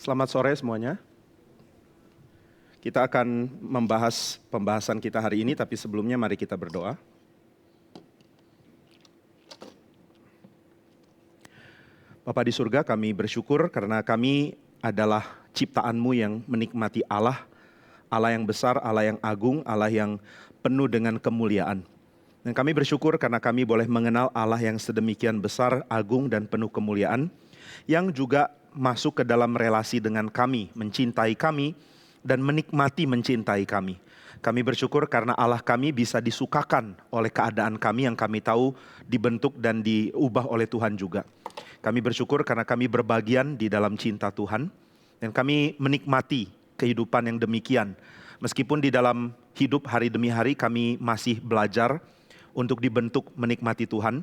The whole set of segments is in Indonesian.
Selamat sore semuanya. Kita akan membahas pembahasan kita hari ini, tapi sebelumnya mari kita berdoa. Bapa di surga, kami bersyukur karena kami adalah ciptaan-Mu yang menikmati Allah, Allah yang besar, Allah yang agung, Allah yang penuh dengan kemuliaan. Dan kami bersyukur karena kami boleh mengenal Allah yang sedemikian besar, agung, dan penuh kemuliaan, yang juga masuk ke dalam relasi dengan kami, mencintai kami, dan menikmati mencintai kami. Kami bersyukur karena Allah kami bisa disukakan oleh keadaan kami yang kami tahu dibentuk dan diubah oleh Tuhan juga. Kami bersyukur karena kami berbagian di dalam cinta Tuhan, dan kami menikmati kehidupan yang demikian. Meskipun di dalam hidup hari demi hari kami masih belajar untuk dibentuk menikmati Tuhan,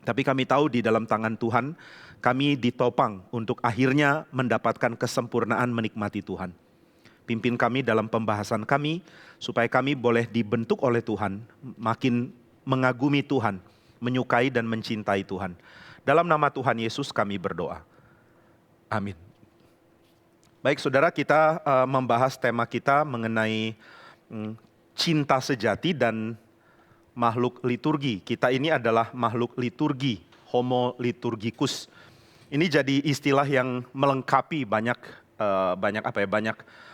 tapi kami tahu di dalam tangan Tuhan kami ditopang untuk akhirnya mendapatkan kesempurnaan menikmati Tuhan. Pimpin kami dalam pembahasan kami, supaya kami boleh dibentuk oleh Tuhan, makin mengagumi Tuhan, menyukai dan mencintai Tuhan. Dalam nama Tuhan Yesus kami berdoa. Amin. Baik saudara, kita membahas tema kita mengenai cinta sejati dan makhluk liturgi. Kita ini adalah makhluk liturgi, homo liturgicus. Ini jadi istilah yang melengkapi banyak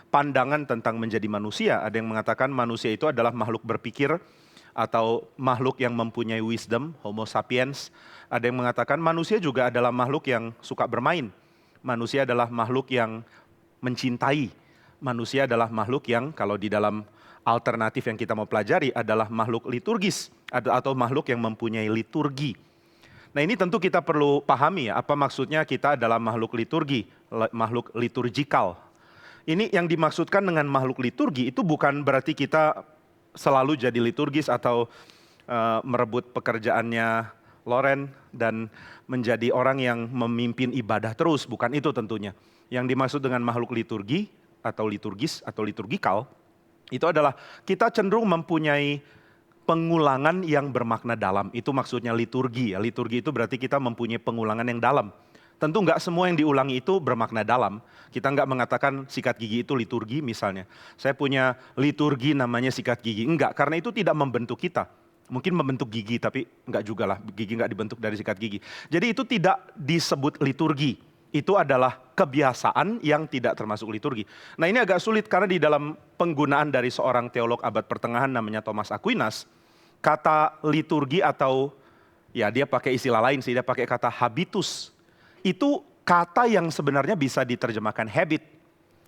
pandangan tentang menjadi manusia. Ada yang mengatakan manusia itu adalah makhluk berpikir atau makhluk yang mempunyai wisdom, homo sapiens. Ada yang mengatakan manusia juga adalah makhluk yang suka bermain. Manusia adalah makhluk yang mencintai. Manusia adalah makhluk yang kalau di dalam alternatif yang kita mau pelajari adalah makhluk liturgis atau makhluk yang mempunyai liturgi. Nah, ini tentu kita perlu pahami ya, apa maksudnya kita adalah makhluk liturgi, makhluk liturgikal. Ini yang dimaksudkan dengan makhluk liturgi itu bukan berarti kita selalu jadi liturgis atau merebut pekerjaannya Loren dan menjadi orang yang memimpin ibadah terus, bukan itu tentunya. Yang dimaksud dengan makhluk liturgi atau liturgis atau liturgikal itu adalah kita cenderung mempunyai pengulangan yang bermakna dalam. Itu maksudnya liturgi. Ya. Liturgi itu berarti kita mempunyai pengulangan yang dalam. Tentu nggak semua yang diulangi itu bermakna dalam. Kita nggak mengatakan sikat gigi itu liturgi misalnya. Saya punya liturgi namanya sikat gigi. Enggak, karena itu tidak membentuk kita. Mungkin membentuk gigi, tapi enggak juga lah. Gigi nggak dibentuk dari sikat gigi. Jadi itu tidak disebut liturgi. Itu adalah kebiasaan yang tidak termasuk liturgi. Nah, ini agak sulit karena di dalam penggunaan dari seorang teolog abad pertengahan namanya Thomas Aquinas, kata liturgi atau ya dia pakai istilah lain sih, dia pakai kata habitus. Itu kata yang sebenarnya bisa diterjemahkan habit.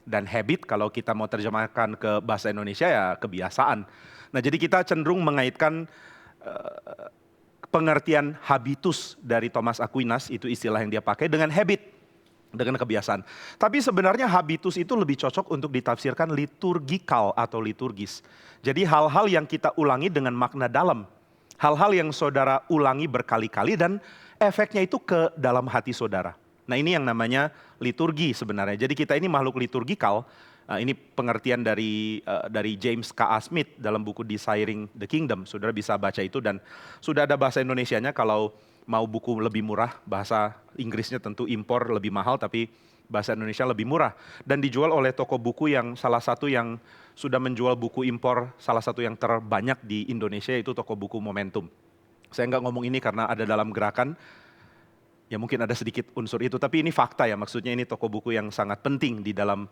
Dan habit kalau kita mau terjemahkan ke bahasa Indonesia ya kebiasaan. Nah, jadi kita cenderung mengaitkan pengertian habitus dari Thomas Aquinas, itu istilah yang dia pakai, dengan habit. Dengan kebiasaan. Tapi sebenarnya habitus itu lebih cocok untuk ditafsirkan liturgikal atau liturgis. Jadi hal-hal yang kita ulangi dengan makna dalam. Hal-hal yang saudara ulangi berkali-kali dan efeknya itu ke dalam hati saudara. Nah, ini yang namanya liturgi sebenarnya. Jadi kita ini makhluk liturgikal. Ini pengertian dari James K.A. Smith dalam buku Desiring the Kingdom. Saudara bisa baca itu dan sudah ada bahasa Indonesianya. Kalau mau buku lebih murah, bahasa Inggrisnya tentu impor lebih mahal, tapi bahasa Indonesia lebih murah. Dan dijual oleh toko buku yang salah satu yang sudah menjual buku impor, salah satu yang terbanyak di Indonesia yaitu toko buku Momentum. Saya nggak ngomong ini karena ada dalam gerakan, ya mungkin ada sedikit unsur itu, tapi ini fakta ya, maksudnya ini toko buku yang sangat penting di dalam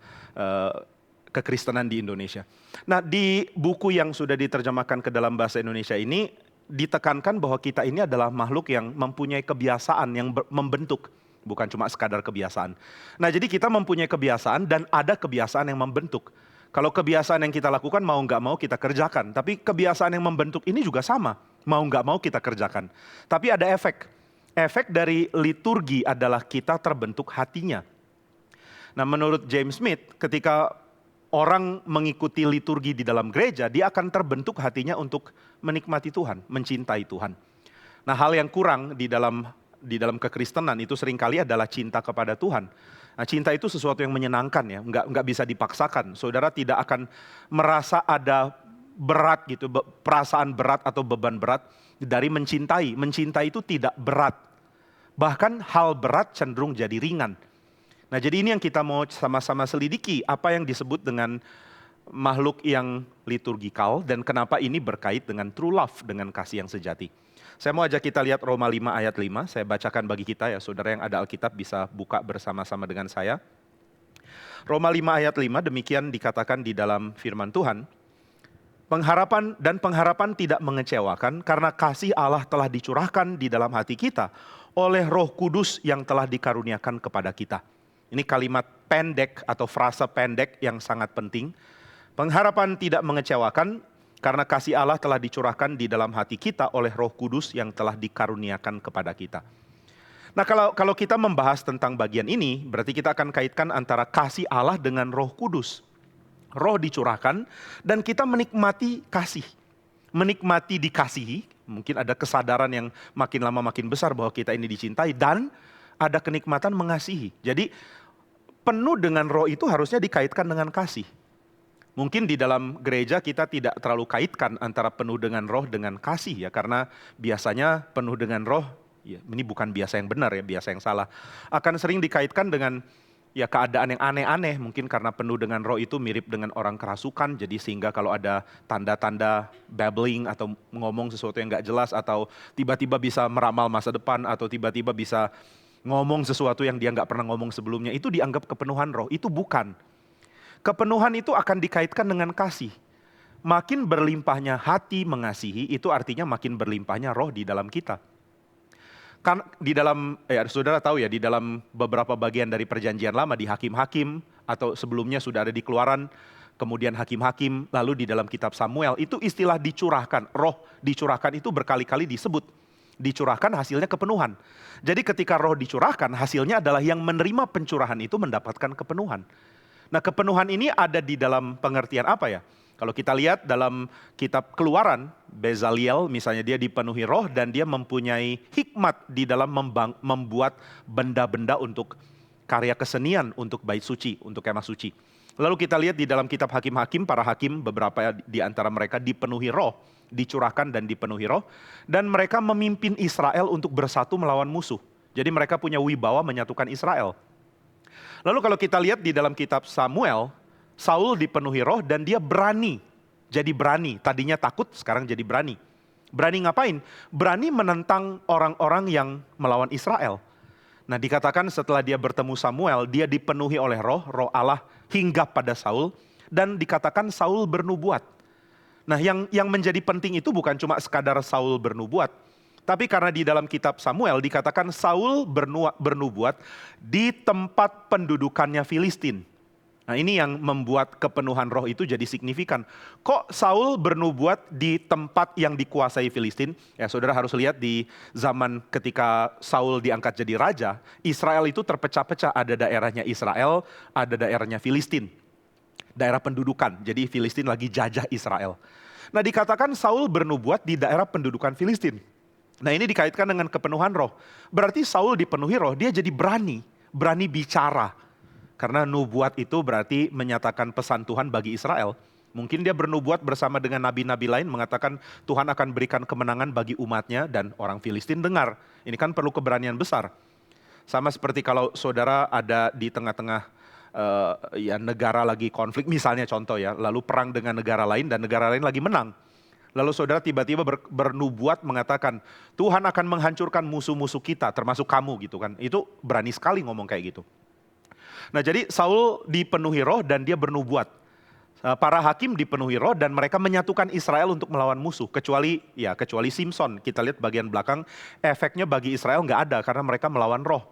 kekristenan di Indonesia. Nah, di buku yang sudah diterjemahkan ke dalam bahasa Indonesia ini, ditekankan bahwa kita ini adalah makhluk yang mempunyai kebiasaan yang membentuk, bukan cuma sekadar kebiasaan. Nah, jadi kita mempunyai kebiasaan dan ada kebiasaan yang membentuk. Kalau kebiasaan yang kita lakukan mau nggak mau kita kerjakan, tapi kebiasaan yang membentuk ini juga sama, mau nggak mau kita kerjakan. Tapi ada efek. Efek dari liturgi adalah kita terbentuk hatinya. Nah, menurut James Smith, ketika orang mengikuti liturgi di dalam gereja, dia akan terbentuk hatinya untuk menikmati Tuhan, mencintai Tuhan. Nah, hal yang kurang di dalam kekristenan itu seringkali adalah cinta kepada Tuhan. Nah, cinta itu sesuatu yang menyenangkan ya, nggak bisa dipaksakan. Saudara tidak akan merasa ada berat gitu, perasaan berat atau beban berat dari mencintai. Mencintai itu tidak berat. Bahkan hal berat cenderung jadi ringan. Nah, jadi ini yang kita mau sama-sama selidiki, apa yang disebut dengan makhluk yang liturgikal dan kenapa ini berkait dengan true love, dengan kasih yang sejati. Saya mau ajak kita lihat Roma 5 ayat 5, saya bacakan bagi kita ya, saudara yang ada Alkitab bisa buka bersama-sama dengan saya. Roma 5 ayat 5 demikian dikatakan di dalam firman Tuhan. Pengharapan tidak mengecewakan karena kasih Allah telah dicurahkan di dalam hati kita oleh Roh Kudus yang telah dikaruniakan kepada kita. Ini kalimat pendek atau frase pendek yang sangat penting. Pengharapan tidak mengecewakan karena kasih Allah telah dicurahkan di dalam hati kita oleh Roh Kudus yang telah dikaruniakan kepada kita. Nah, kalau kita membahas tentang bagian ini, berarti kita akan kaitkan antara kasih Allah dengan Roh Kudus. Roh dicurahkan dan kita menikmati kasih. Menikmati dikasihi, mungkin ada kesadaran yang makin lama makin besar bahwa kita ini dicintai dan ada kenikmatan mengasihi. Jadi penuh dengan roh itu harusnya dikaitkan dengan kasih. Mungkin di dalam gereja kita tidak terlalu kaitkan antara penuh dengan roh dengan kasih ya, karena biasanya penuh dengan roh, ya ini bukan biasa yang benar ya, biasa yang salah. Akan sering dikaitkan dengan ya keadaan yang aneh-aneh, mungkin karena penuh dengan roh itu mirip dengan orang kerasukan, jadi sehingga kalau ada tanda-tanda babbling atau ngomong sesuatu yang gak jelas, atau tiba-tiba bisa meramal masa depan, atau tiba-tiba bisa ngomong sesuatu yang dia gak pernah ngomong sebelumnya, itu dianggap kepenuhan roh. Itu bukan. Kepenuhan itu akan dikaitkan dengan kasih. Makin berlimpahnya hati mengasihi, itu artinya makin berlimpahnya roh di dalam kita. Kan di dalam, saudara tahu ya, di dalam beberapa bagian dari perjanjian lama di Hakim-Hakim, atau sebelumnya sudah ada di Keluaran, kemudian Hakim-Hakim, lalu di dalam kitab Samuel, itu istilah dicurahkan, roh dicurahkan itu berkali-kali disebut. Dicurahkan hasilnya kepenuhan. Jadi ketika roh dicurahkan, hasilnya adalah yang menerima pencurahan itu mendapatkan kepenuhan. Nah, kepenuhan ini ada di dalam pengertian apa ya? Kalau kita lihat dalam kitab Keluaran, Bezaliel misalnya dia dipenuhi roh dan dia mempunyai hikmat di dalam membuat benda-benda untuk karya kesenian, untuk bait suci, untuk kemah suci. Lalu kita lihat di dalam kitab Hakim-Hakim, para hakim beberapa di antara mereka dipenuhi roh, dicurahkan dan dipenuhi roh. Dan mereka memimpin Israel untuk bersatu melawan musuh. Jadi mereka punya wibawa menyatukan Israel. Lalu kalau kita lihat di dalam kitab Samuel, Saul dipenuhi roh dan dia berani. Jadi berani, tadinya takut sekarang jadi berani. Berani ngapain? Berani menentang orang-orang yang melawan Israel. Nah, dikatakan setelah dia bertemu Samuel, dia dipenuhi oleh roh Allah hinggap pada Saul. Dan dikatakan Saul bernubuat. Nah, yang menjadi penting itu bukan cuma sekadar Saul bernubuat. Tapi karena di dalam kitab Samuel dikatakan Saul bernubuat di tempat pendudukannya Filistin. Nah, ini yang membuat kepenuhan roh itu jadi signifikan. Kok Saul bernubuat di tempat yang dikuasai Filistin? Ya, saudara harus lihat di zaman ketika Saul diangkat jadi raja, Israel itu terpecah-pecah. Ada daerahnya Israel, ada daerahnya Filistin. Daerah pendudukan, jadi Filistin lagi jajah Israel. Nah, dikatakan Saul bernubuat di daerah pendudukan Filistin. Nah, ini dikaitkan dengan kepenuhan roh. Berarti Saul dipenuhi roh, dia jadi berani bicara. Karena nubuat itu berarti menyatakan pesan Tuhan bagi Israel. Mungkin dia bernubuat bersama dengan nabi-nabi lain mengatakan Tuhan akan berikan kemenangan bagi umatnya dan orang Filistin dengar. Ini kan perlu keberanian besar. Sama seperti kalau saudara ada di tengah-tengah ya negara lagi konflik, misalnya contoh ya, lalu perang dengan negara lain dan negara lain lagi menang. Lalu saudara tiba-tiba bernubuat mengatakan Tuhan akan menghancurkan musuh-musuh kita termasuk kamu gitu kan. Itu berani sekali ngomong kayak gitu. Nah, jadi Saul dipenuhi roh dan dia bernubuat. Para hakim dipenuhi roh dan mereka menyatukan Israel untuk melawan musuh. Kecuali Simson, kita lihat bagian belakang, efeknya bagi Israel nggak ada karena mereka melawan roh.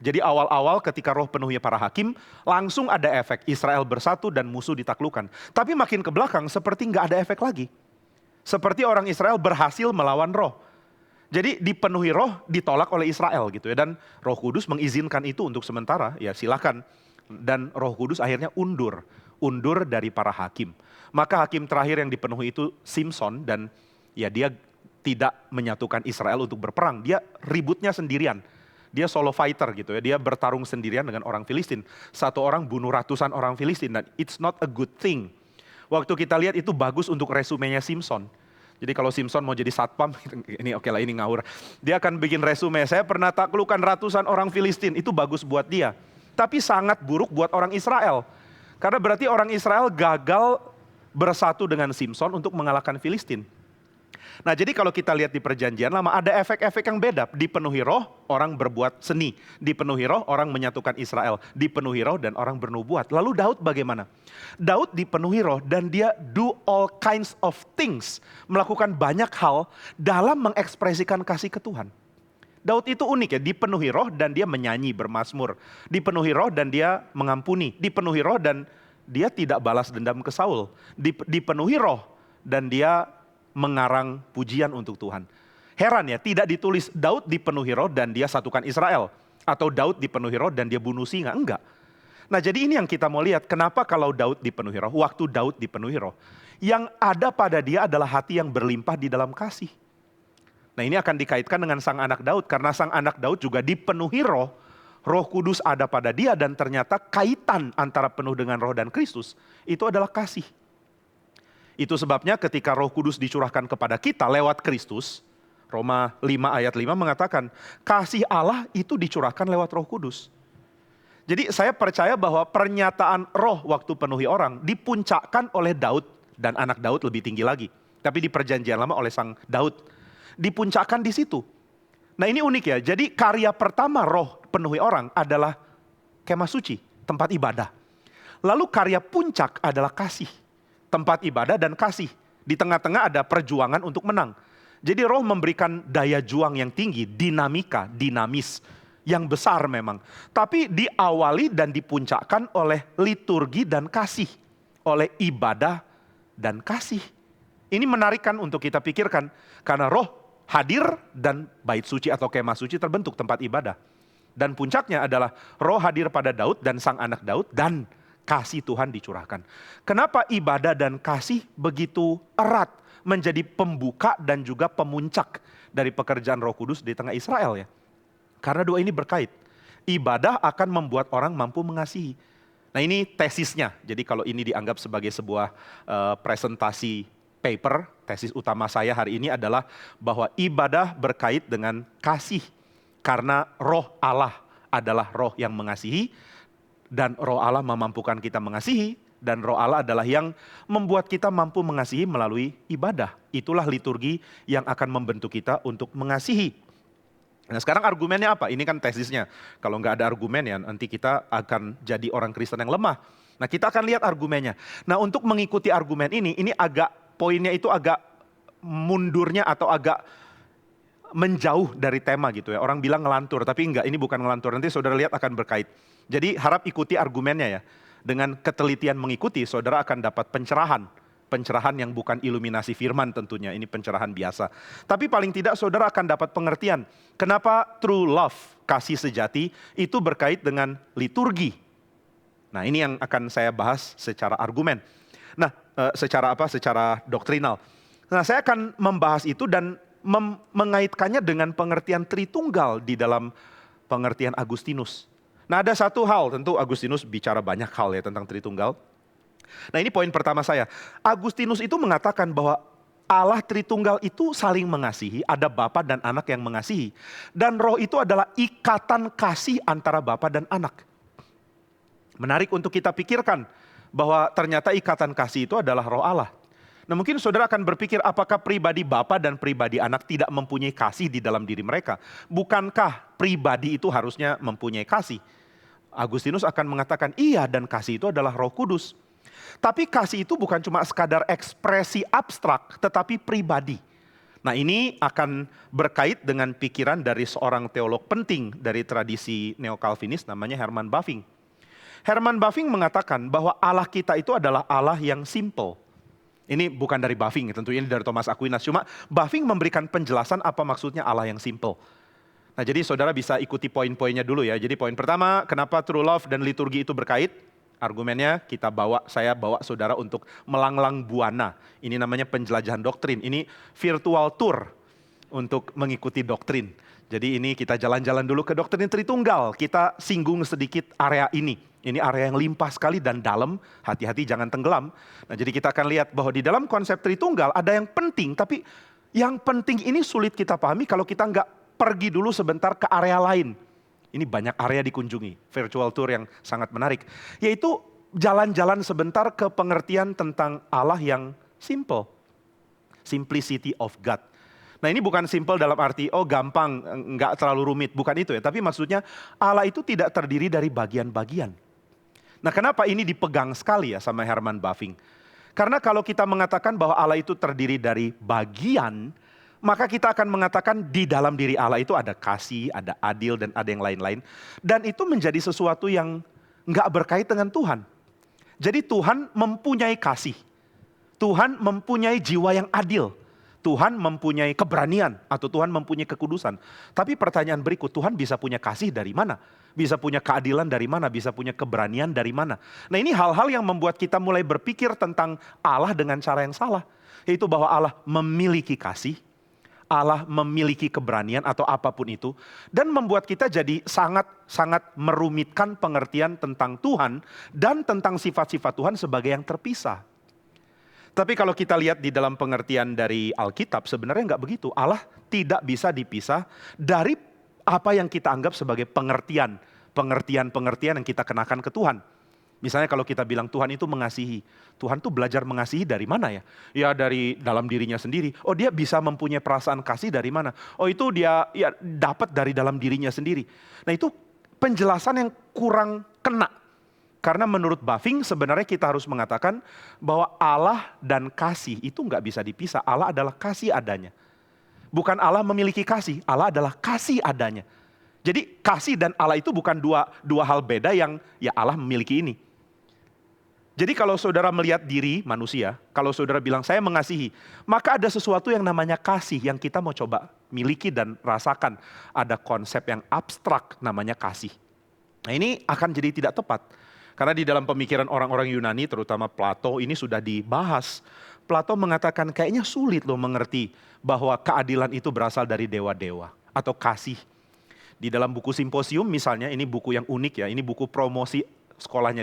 Jadi awal-awal ketika roh penuhi para hakim, langsung ada efek Israel bersatu dan musuh ditaklukkan. Tapi makin ke belakang seperti nggak ada efek lagi. Seperti orang Israel berhasil melawan roh. Jadi dipenuhi roh ditolak oleh Israel gitu ya, dan Roh Kudus mengizinkan itu untuk sementara, ya silakan. Dan Roh Kudus akhirnya undur dari para hakim. Maka hakim terakhir yang dipenuhi itu Simson, dan ya dia tidak menyatukan Israel untuk berperang, dia ributnya sendirian. Dia solo fighter gitu ya, dia bertarung sendirian dengan orang Filistin. Satu orang bunuh ratusan orang Filistin dan it's not a good thing. Waktu kita lihat itu bagus untuk resumenya Simson. Jadi kalau Simson mau jadi satpam, ini oke lah, ini ngawur. Dia akan bikin resume, saya pernah taklukkan ratusan orang Filistin, itu bagus buat dia. Tapi sangat buruk buat orang Israel. Karena berarti orang Israel gagal bersatu dengan Simson untuk mengalahkan Filistin. Nah jadi kalau kita lihat di perjanjian lama ada efek-efek yang beda. Dipenuhi roh, orang berbuat seni. Dipenuhi roh, orang menyatukan Israel. Dipenuhi roh dan orang bernubuat. Lalu Daud bagaimana? Daud dipenuhi roh dan dia do all kinds of things. Melakukan banyak hal dalam mengekspresikan kasih ke Tuhan. Daud itu unik ya, dipenuhi roh dan dia menyanyi bermazmur. Dipenuhi roh dan dia mengampuni. Dipenuhi roh dan dia tidak balas dendam ke Saul. Dipenuhi roh dan dia mengarang pujian untuk Tuhan. Heran ya, tidak ditulis Daud dipenuhi roh dan dia satukan Israel. Atau Daud dipenuhi roh dan dia bunuh singa, enggak. Nah jadi ini yang kita mau lihat, kenapa kalau Daud dipenuhi roh, waktu Daud dipenuhi roh. Yang ada pada dia adalah hati yang berlimpah di dalam kasih. Nah ini akan dikaitkan dengan sang anak Daud, karena sang anak Daud juga dipenuhi roh. Roh Kudus ada pada dia dan ternyata kaitan antara penuh dengan roh dan Kristus, itu adalah kasih. Itu sebabnya ketika Roh Kudus dicurahkan kepada kita lewat Kristus, Roma 5 ayat 5 mengatakan, kasih Allah itu dicurahkan lewat Roh Kudus. Jadi saya percaya bahwa pernyataan roh waktu penuhi orang dipuncakkan oleh Daud dan anak Daud lebih tinggi lagi. Tapi di perjanjian lama oleh sang Daud. Dipuncakkan di situ. Nah ini unik ya, jadi karya pertama roh penuhi orang adalah kemah suci, tempat ibadah. Lalu karya puncak adalah kasih. Tempat ibadah dan kasih. Di tengah-tengah ada perjuangan untuk menang. Jadi roh memberikan daya juang yang tinggi, dinamika, dinamis. Yang besar memang. Tapi diawali dan dipuncakkan oleh liturgi dan kasih. Oleh ibadah dan kasih. Ini menarik kan untuk kita pikirkan. Karena roh hadir dan bait suci atau kemah suci terbentuk tempat ibadah. Dan puncaknya adalah roh hadir pada Daud dan sang anak Daud dan kasih Tuhan dicurahkan. Kenapa ibadah dan kasih begitu erat menjadi pembuka dan juga pemuncak dari pekerjaan Roh Kudus di tengah Israel ya? Karena dua ini berkait. Ibadah akan membuat orang mampu mengasihi. Nah ini tesisnya. Jadi kalau ini dianggap sebagai sebuah presentasi paper, tesis utama saya hari ini adalah bahwa ibadah berkait dengan kasih. Karena roh Allah adalah roh yang mengasihi. Dan roh Allah memampukan kita mengasihi. Dan roh Allah adalah yang membuat kita mampu mengasihi melalui ibadah. Itulah liturgi yang akan membentuk kita untuk mengasihi. Nah sekarang argumennya apa? Ini kan tesisnya. Kalau nggak ada argumen ya nanti kita akan jadi orang Kristen yang lemah. Nah kita akan lihat argumennya. Nah untuk mengikuti argumen ini agak poinnya itu agak mundurnya atau agak menjauh dari tema gitu ya. Orang bilang ngelantur, tapi enggak, ini bukan ngelantur. Nanti saudara lihat akan berkait. Jadi harap ikuti argumennya ya. Dengan ketelitian mengikuti, saudara akan dapat pencerahan. Pencerahan yang bukan iluminasi firman tentunya, ini pencerahan biasa. Tapi paling tidak saudara akan dapat pengertian. Kenapa true love, kasih sejati, itu berkait dengan liturgi. Nah ini yang akan saya bahas secara argumen. Nah secara apa? Secara doktrinal. Nah saya akan membahas itu dan mengaitkannya dengan pengertian Tritunggal di dalam pengertian Agustinus. Nah ada satu hal, tentu Agustinus bicara banyak hal ya tentang Tritunggal. Nah ini poin pertama saya. Agustinus itu mengatakan bahwa Allah Tritunggal itu saling mengasihi, ada Bapa dan Anak yang mengasihi. Dan roh itu adalah ikatan kasih antara Bapa dan Anak. Menarik untuk kita pikirkan bahwa ternyata ikatan kasih itu adalah roh Allah. Nah mungkin saudara akan berpikir apakah pribadi Bapa dan pribadi Anak tidak mempunyai kasih di dalam diri mereka? Bukankah pribadi itu harusnya mempunyai kasih? Agustinus akan mengatakan iya, dan kasih itu adalah Roh Kudus. Tapi kasih itu bukan cuma sekadar ekspresi abstrak tetapi pribadi. Nah ini akan berkait dengan pikiran dari seorang teolog penting dari tradisi Neo-Calvinis namanya Herman Bavinck. Herman Bavinck mengatakan bahwa Allah kita itu adalah Allah yang simple. Ini bukan dari Bavinck, tentu ini dari Thomas Aquinas. Cuma Bavinck memberikan penjelasan apa maksudnya Allah yang simple. Nah jadi saudara bisa ikuti poin-poinnya dulu ya. Jadi poin pertama, kenapa true love dan liturgi itu berkait? Argumennya saya bawa saudara untuk melanglang buana. Ini namanya penjelajahan doktrin. Ini virtual tour untuk mengikuti doktrin. Jadi ini kita jalan-jalan dulu ke doktrin Tritunggal. Kita singgung sedikit area ini. Ini area yang limpah sekali dan dalam. Hati-hati jangan tenggelam. Nah jadi kita akan lihat bahwa di dalam konsep Tritunggal ada yang penting. Tapi yang penting ini sulit kita pahami kalau kita nggak pergi dulu sebentar ke area lain. Ini banyak area dikunjungi, virtual tour yang sangat menarik. Yaitu jalan-jalan sebentar ke pengertian tentang Allah yang simple. Simplicity of God. Nah ini bukan simple dalam arti, oh gampang, nggak terlalu rumit. Bukan itu ya, tapi maksudnya Allah itu tidak terdiri dari bagian-bagian. Nah kenapa ini dipegang sekali ya sama Herman Bavinck? Karena kalau kita mengatakan bahwa Allah itu terdiri dari bagian, maka kita akan mengatakan di dalam diri Allah itu ada kasih, ada adil, dan ada yang lain-lain. Dan itu menjadi sesuatu yang nggak berkait dengan Tuhan. Jadi Tuhan mempunyai kasih. Tuhan mempunyai jiwa yang adil. Tuhan mempunyai keberanian atau Tuhan mempunyai kekudusan. Tapi pertanyaan berikut, Tuhan bisa punya kasih dari mana? Bisa punya keadilan dari mana? Bisa punya keberanian dari mana? Nah ini hal-hal yang membuat kita mulai berpikir tentang Allah dengan cara yang salah. Yaitu bahwa Allah memiliki kasih, Allah memiliki keberanian atau apapun itu. Dan membuat kita jadi sangat merumitkan pengertian tentang Tuhan dan tentang sifat-sifat Tuhan sebagai yang terpisah. Tapi kalau kita lihat di dalam pengertian dari Alkitab, sebenarnya nggak begitu. Allah tidak bisa dipisah dari apa yang kita anggap sebagai pengertian yang kita kenakan ke Tuhan. Misalnya kalau kita bilang Tuhan itu mengasihi. Tuhan tuh belajar mengasihi dari mana ya? Ya dari dalam dirinya sendiri. Oh dia bisa mempunyai perasaan kasih dari mana? Oh itu dia ya dapat dari dalam dirinya sendiri. Nah itu penjelasan yang kurang kena. Karena menurut Bavinck sebenarnya kita harus mengatakan bahwa Allah dan kasih itu nggak bisa dipisah. Allah adalah kasih adanya. Bukan Allah memiliki kasih, Allah adalah kasih adanya. Jadi kasih dan Allah itu bukan dua hal beda yang ya Allah memiliki ini. Jadi kalau saudara melihat diri manusia, kalau saudara bilang saya mengasihi, maka ada sesuatu yang namanya kasih yang kita mau coba miliki dan rasakan. Ada konsep yang abstrak namanya kasih. Nah ini akan jadi tidak tepat. Karena di dalam pemikiran orang-orang Yunani, terutama Plato, ini sudah dibahas. Plato mengatakan kayaknya sulit loh mengerti bahwa keadilan itu berasal dari dewa-dewa atau kasih. Di dalam buku Simposium misalnya, ini buku yang unik ya, ini buku promosi sekolahnya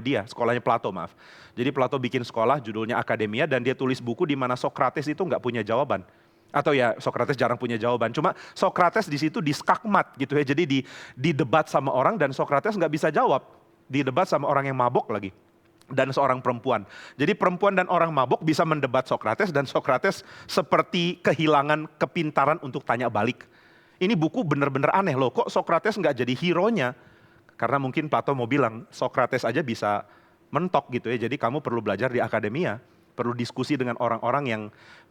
Plato maaf. Jadi Plato bikin sekolah judulnya Akademia dan dia tulis buku di mana Sokrates itu nggak punya jawaban. Atau ya Sokrates jarang punya jawaban, cuma Sokrates di situ diskakmat gitu ya, jadi di debat sama orang dan Sokrates nggak bisa jawab. Didebat sama orang yang mabok lagi. Dan seorang perempuan. Jadi perempuan dan orang mabok bisa mendebat Sokrates dan Sokrates seperti kehilangan kepintaran untuk tanya balik. Ini buku benar-benar aneh loh, kok Sokrates nggak jadi hero-nya? Karena mungkin Plato mau bilang Sokrates aja bisa mentok gitu ya, jadi kamu perlu belajar di Akademia. Perlu diskusi dengan orang-orang yang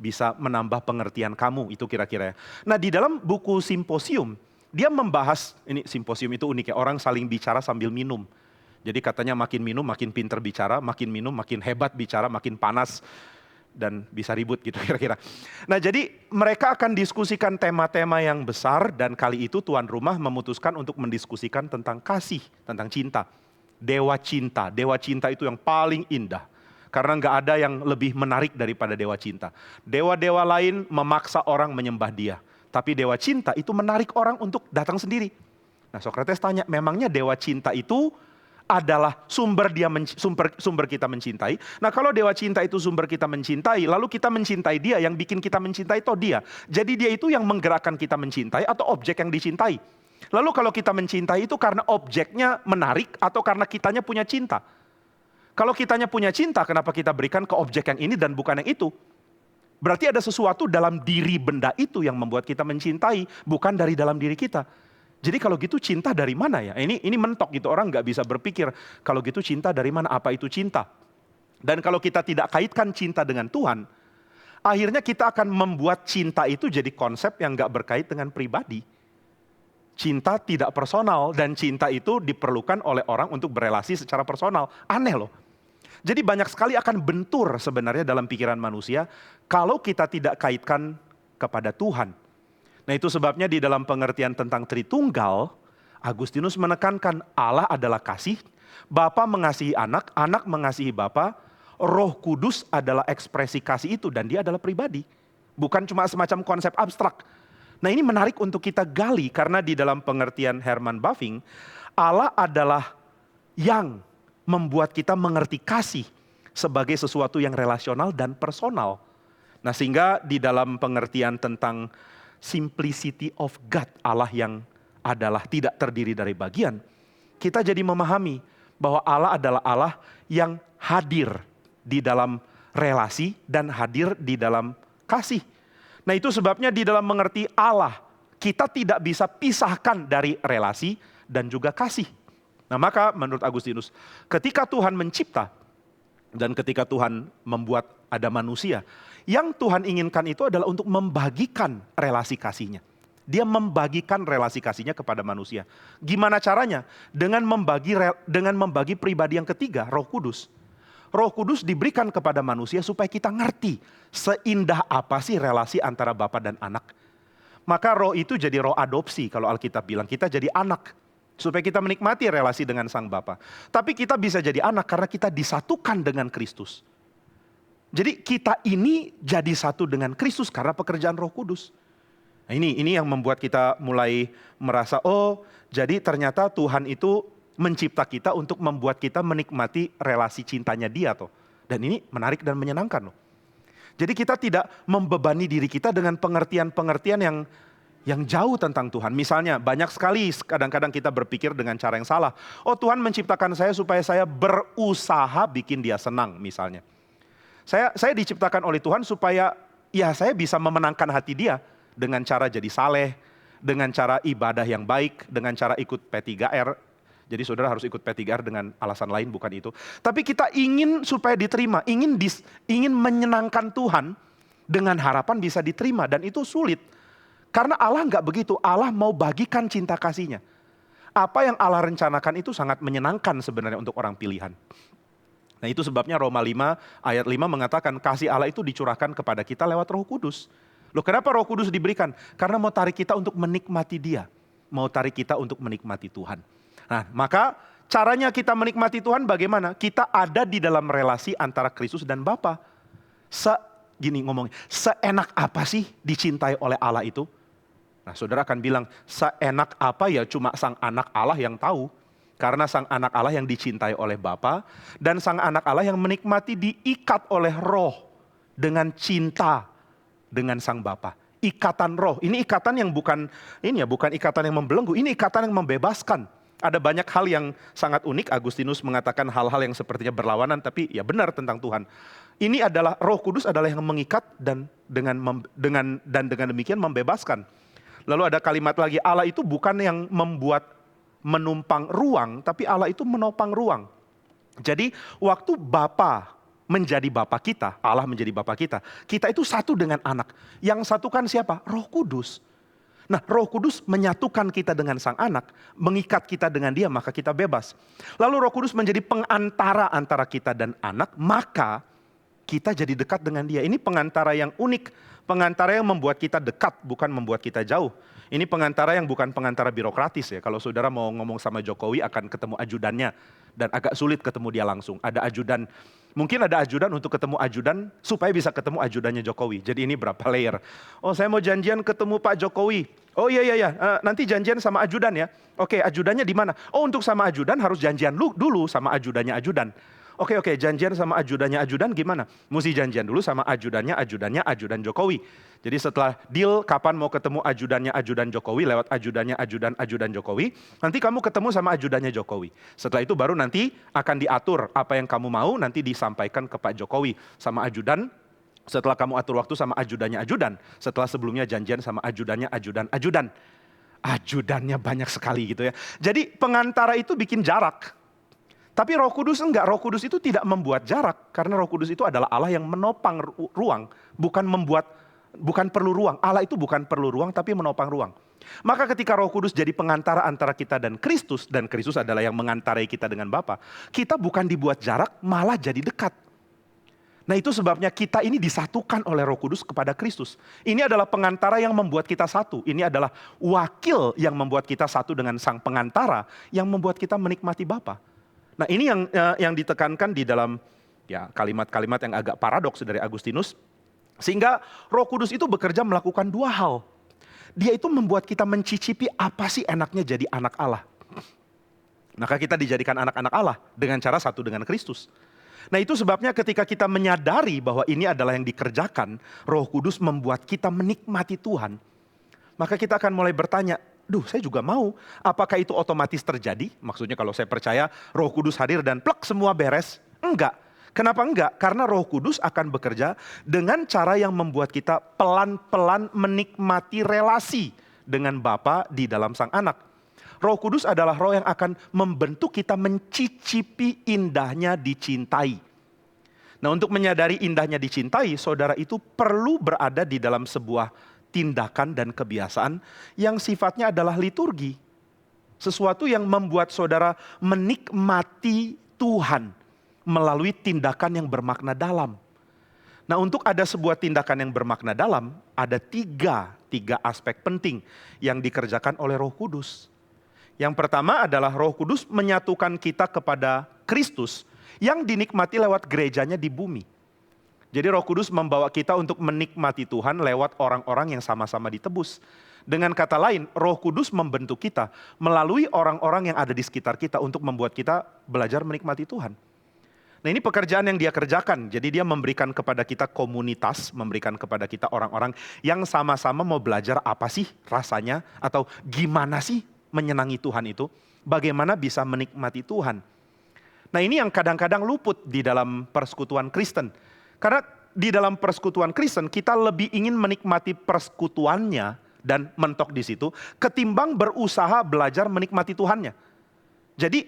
bisa menambah pengertian kamu, itu kira-kira ya. Nah di dalam buku Simposium, dia membahas, ini Simposium itu unik ya, orang saling bicara sambil minum. Jadi katanya makin minum makin pinter bicara, makin minum makin hebat bicara, makin panas dan bisa ribut gitu kira-kira. Nah jadi mereka akan diskusikan tema-tema yang besar dan kali itu tuan rumah memutuskan untuk mendiskusikan tentang kasih, tentang cinta. Dewa cinta itu yang paling indah. Karena nggak ada yang lebih menarik daripada dewa cinta. Dewa-dewa lain memaksa orang menyembah dia. Tapi dewa cinta itu menarik orang untuk datang sendiri. Nah Sokrates tanya, memangnya dewa cinta itu adalah sumber kita mencintai. Nah kalau dewa cinta itu sumber kita mencintai, lalu kita mencintai dia, yang bikin kita mencintai itu dia. Jadi dia itu yang menggerakkan kita mencintai atau objek yang dicintai. Lalu kalau kita mencintai itu karena objeknya menarik atau karena kitanya punya cinta. Kalau kitanya punya cinta, kenapa kita berikan ke objek yang ini dan bukan yang itu? Berarti ada sesuatu dalam diri benda itu yang membuat kita mencintai, bukan dari dalam diri kita. Jadi kalau gitu cinta dari mana ya? Ini mentok gitu, orang nggak bisa berpikir kalau gitu cinta dari mana, apa itu cinta. Dan kalau kita tidak kaitkan cinta dengan Tuhan, akhirnya kita akan membuat cinta itu jadi konsep yang nggak berkait dengan pribadi. Cinta tidak personal dan cinta itu diperlukan oleh orang untuk berelasi secara personal. Aneh loh. Jadi banyak sekali akan bentur sebenarnya dalam pikiran manusia kalau kita tidak kaitkan kepada Tuhan. Nah itu sebabnya di dalam pengertian tentang Tritunggal, Agustinus menekankan Allah adalah kasih, Bapa mengasihi anak, anak mengasihi Bapa, Roh Kudus adalah ekspresi kasih itu dan dia adalah pribadi. Bukan cuma semacam konsep abstrak. Nah ini menarik untuk kita gali karena di dalam pengertian Herman Bavinck, Allah adalah yang membuat kita mengerti kasih sebagai sesuatu yang relasional dan personal. Nah sehingga di dalam pengertian tentang simplicity of God, Allah yang adalah tidak terdiri dari bagian, kita jadi memahami bahwa Allah adalah Allah yang hadir di dalam relasi dan hadir di dalam kasih. Nah itu sebabnya di dalam mengerti Allah, kita tidak bisa pisahkan dari relasi dan juga kasih. Nah maka menurut Agustinus, ketika Tuhan mencipta dan ketika Tuhan membuat ada manusia, yang Tuhan inginkan itu adalah untuk membagikan relasi kasihnya. Dia membagikan relasi kasihnya kepada manusia. Gimana caranya? Dengan membagi pribadi yang ketiga, Roh Kudus. Roh Kudus diberikan kepada manusia supaya kita ngerti seindah apa sih relasi antara Bapa dan anak. Maka roh itu jadi roh adopsi, kalau Alkitab bilang kita jadi anak. Supaya kita menikmati relasi dengan Sang Bapa. Tapi kita bisa jadi anak karena kita disatukan dengan Kristus. Jadi kita ini jadi satu dengan Kristus karena pekerjaan Roh Kudus. Nah ini yang membuat kita mulai merasa, oh jadi ternyata Tuhan itu mencipta kita untuk membuat kita menikmati relasi cintanya Dia toh. Dan ini menarik dan menyenangkan loh. Jadi kita tidak membebani diri kita dengan pengertian-pengertian yang jauh tentang Tuhan. Misalnya banyak sekali kadang-kadang kita berpikir dengan cara yang salah. Oh Tuhan menciptakan saya supaya saya berusaha bikin Dia senang misalnya. Saya diciptakan oleh Tuhan supaya ya saya bisa memenangkan hati Dia. Dengan cara jadi saleh, dengan cara ibadah yang baik, dengan cara ikut P3R. Jadi saudara harus ikut P3R dengan alasan lain, bukan itu. Tapi kita ingin supaya diterima, ingin menyenangkan Tuhan dengan harapan bisa diterima. Dan itu sulit. Karena Allah nggak begitu, Allah mau bagikan cinta kasihnya. Apa yang Allah rencanakan itu sangat menyenangkan sebenarnya untuk orang pilihan. Nah itu sebabnya Roma 5 ayat 5 mengatakan kasih Allah itu dicurahkan kepada kita lewat Roh Kudus. Loh kenapa Roh Kudus diberikan? Karena mau tarik kita untuk menikmati Dia. Mau tarik kita untuk menikmati Tuhan. Nah maka caranya kita menikmati Tuhan bagaimana? Kita ada di dalam relasi antara Kristus dan Bapa. Seenak apa sih dicintai oleh Allah itu? Nah saudara akan bilang, seenak apa ya cuma Sang Anak Allah yang tahu. Karena Sang Anak Allah yang dicintai oleh Bapa dan Sang Anak Allah yang menikmati diikat oleh Roh dengan cinta dengan Sang Bapa. Ikatan roh. Ini ikatan yang bukan ikatan yang membelenggu, ini ikatan yang membebaskan. Ada banyak hal yang sangat unik. Agustinus mengatakan hal-hal yang sepertinya berlawanan tapi ya benar tentang Tuhan. Ini adalah Roh Kudus adalah yang mengikat dan dengan demikian membebaskan. Lalu ada kalimat lagi, Allah itu bukan yang membuat menumpang ruang, tapi Allah itu menopang ruang. Jadi waktu Bapa menjadi Bapa kita, Allah menjadi Bapa kita itu satu dengan anak. Yang satukan siapa? Roh Kudus. Nah Roh Kudus menyatukan kita dengan Sang Anak, mengikat kita dengan Dia, maka kita bebas. Lalu Roh Kudus menjadi pengantara antara kita dan anak, maka kita jadi dekat dengan Dia. Ini pengantara yang unik, pengantara yang membuat kita dekat, bukan membuat kita jauh. Ini pengantara yang bukan pengantara birokratis ya. Kalau saudara mau ngomong sama Jokowi akan ketemu ajudannya dan agak sulit ketemu dia langsung. Ada ajudan. Mungkin ada ajudan untuk ketemu ajudan supaya bisa ketemu ajudannya Jokowi. Jadi ini berapa layer. Oh saya mau janjian ketemu Pak Jokowi. Oh iya, nanti janjian sama ajudan ya. Oke ajudannya di mana? Oh untuk sama ajudan harus janjian dulu sama ajudannya ajudan. Oke, janjian sama ajudannya ajudan gimana? Mesti janjian dulu sama ajudan Jokowi. Jadi setelah deal kapan mau ketemu ajudan Jokowi lewat ajudan Jokowi. Nanti kamu ketemu sama ajudannya Jokowi. Setelah itu baru nanti akan diatur apa yang kamu mau nanti disampaikan ke Pak Jokowi sama ajudan. Setelah kamu atur waktu sama ajudannya ajudan. Setelah sebelumnya janjian sama ajudannya ajudan. Ajudannya banyak sekali gitu ya. Jadi pengantara itu bikin jarak. Tapi Roh Kudus enggak, Roh Kudus itu tidak membuat jarak. Karena Roh Kudus itu adalah Allah yang menopang ruang. Bukan perlu ruang. Allah itu bukan perlu ruang tapi menopang ruang. Maka ketika Roh Kudus jadi pengantara antara kita dan Kristus adalah yang mengantarai kita dengan Bapa, kita bukan dibuat jarak, malah jadi dekat. Nah itu sebabnya kita ini disatukan oleh Roh Kudus kepada Kristus. Ini adalah pengantara yang membuat kita satu. Ini adalah wakil yang membuat kita satu dengan Sang Pengantara yang membuat kita menikmati Bapa. Nah ini yang ditekankan di dalam ya kalimat-kalimat yang agak paradoks dari Agustinus. Sehingga Roh Kudus itu bekerja melakukan dua hal. Dia itu membuat kita mencicipi apa sih enaknya jadi anak Allah. Maka kita dijadikan anak-anak Allah dengan cara satu dengan Kristus. Nah itu sebabnya ketika kita menyadari bahwa ini adalah yang dikerjakan, Roh Kudus membuat kita menikmati Tuhan. Maka kita akan mulai bertanya, Duh, saya juga mau. Apakah itu otomatis terjadi? Maksudnya kalau saya percaya Roh Kudus hadir dan plek semua beres? Enggak. Kenapa enggak? Karena Roh Kudus akan bekerja dengan cara yang membuat kita pelan-pelan menikmati relasi dengan Bapa di dalam Sang Anak. Roh Kudus adalah roh yang akan membentuk kita mencicipi indahnya dicintai. Nah, untuk menyadari indahnya dicintai, saudara itu perlu berada di dalam sebuah tindakan dan kebiasaan yang sifatnya adalah liturgi. Sesuatu yang membuat saudara menikmati Tuhan melalui tindakan yang bermakna dalam. Nah, untuk ada sebuah tindakan yang bermakna dalam, ada tiga aspek penting yang dikerjakan oleh Roh Kudus. Yang pertama adalah Roh Kudus menyatukan kita kepada Kristus yang dinikmati lewat gerejanya di bumi. Jadi Roh Kudus membawa kita untuk menikmati Tuhan lewat orang-orang yang sama-sama ditebus. Dengan kata lain, Roh Kudus membentuk kita melalui orang-orang yang ada di sekitar kita untuk membuat kita belajar menikmati Tuhan. Nah, ini pekerjaan yang dia kerjakan. Jadi dia memberikan kepada kita komunitas, memberikan kepada kita orang-orang yang sama-sama mau belajar apa sih rasanya atau gimana sih menyenangi Tuhan itu, bagaimana bisa menikmati Tuhan. Nah, ini yang kadang-kadang luput di dalam persekutuan Kristen. Karena di dalam persekutuan Kristen kita lebih ingin menikmati persekutuannya dan mentok di situ ketimbang berusaha belajar menikmati Tuhannya. Jadi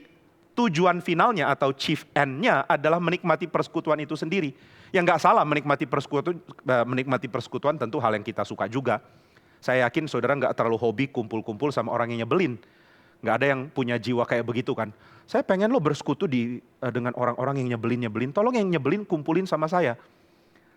tujuan finalnya atau chief end-nya adalah menikmati persekutuan itu sendiri. Yang nggak salah menikmati persekutuan tentu hal yang kita suka juga. Saya yakin saudara nggak terlalu hobi kumpul-kumpul sama orang yang nyebelin. Nggak ada yang punya jiwa kayak begitu kan. Saya pengen lo bersekutu dengan orang-orang yang nyebelin. Tolong yang nyebelin kumpulin sama saya.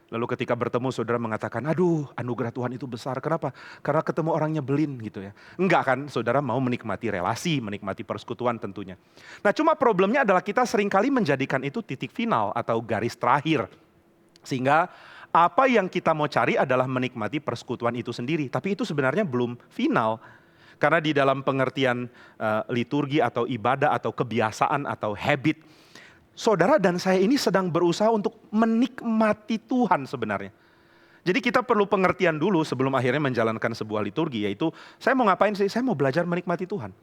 Lalu ketika bertemu saudara mengatakan, aduh anugerah Tuhan itu besar. Kenapa? Karena ketemu orang nyebelin gitu ya. Enggak kan, saudara mau menikmati relasi, menikmati persekutuan tentunya. Nah, cuma problemnya adalah kita seringkali menjadikan itu titik final atau garis terakhir. Sehingga apa yang kita mau cari adalah menikmati persekutuan itu sendiri. Tapi itu sebenarnya belum final. Karena di dalam pengertian liturgi atau ibadah atau kebiasaan atau habit, saudara dan saya ini sedang berusaha untuk menikmati Tuhan sebenarnya. Jadi kita perlu pengertian dulu sebelum akhirnya menjalankan sebuah liturgi, yaitu saya mau ngapain sih? Saya mau belajar menikmati Tuhan.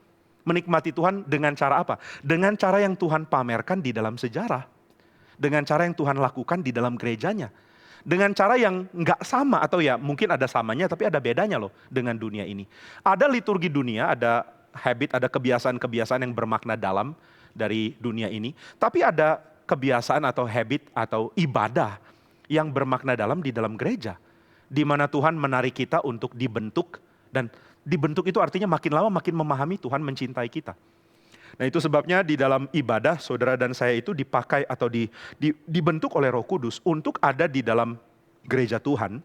Menikmati Tuhan dengan cara apa? Dengan cara yang Tuhan pamerkan di dalam sejarah. Dengan cara yang Tuhan lakukan di dalam gerejanya. Dengan cara yang nggak sama, atau ya mungkin ada samanya tapi ada bedanya loh dengan dunia ini. Ada liturgi dunia, ada habit, ada kebiasaan-kebiasaan yang bermakna dalam dari dunia ini. Tapi ada kebiasaan atau habit atau ibadah yang bermakna dalam di dalam gereja. Di mana Tuhan menarik kita untuk dibentuk. Dan dibentuk itu artinya makin lama makin memahami Tuhan mencintai kita. Nah, itu sebabnya di dalam ibadah saudara dan saya itu dipakai atau dibentuk oleh Roh Kudus untuk ada di dalam gereja Tuhan.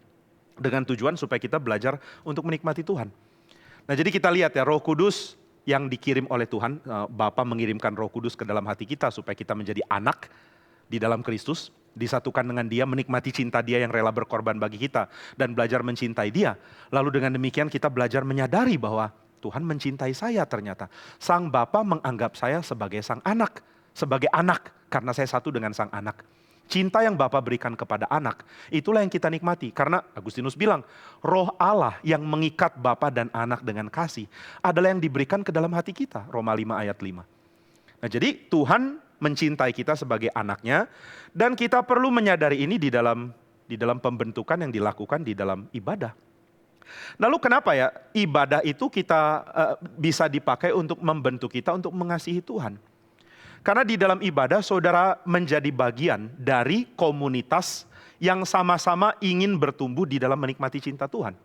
Dengan tujuan supaya kita belajar untuk menikmati Tuhan. Nah, jadi kita lihat ya, Roh Kudus yang dikirim oleh Tuhan, Bapa mengirimkan Roh Kudus ke dalam hati kita supaya kita menjadi anak di dalam Kristus, disatukan dengan Dia, menikmati cinta Dia yang rela berkorban bagi kita dan belajar mencintai Dia. Lalu dengan demikian kita belajar menyadari bahwa Tuhan mencintai saya ternyata. Sang Bapa menganggap saya sebagai sang anak, karena saya satu dengan sang anak. Cinta yang Bapa berikan kepada anak, itulah yang kita nikmati. Karena Agustinus bilang, roh Allah yang mengikat Bapa dan anak dengan kasih adalah yang diberikan ke dalam hati kita. Roma 5 ayat 5. Nah, jadi Tuhan mencintai kita sebagai anaknya, dan kita perlu menyadari ini di dalam pembentukan yang dilakukan di dalam ibadah. Lalu kenapa ya ibadah itu kita bisa dipakai untuk membentuk kita untuk mengasihi Tuhan? Karena di dalam ibadah saudara menjadi bagian dari komunitas yang sama-sama ingin bertumbuh di dalam menikmati cinta Tuhan.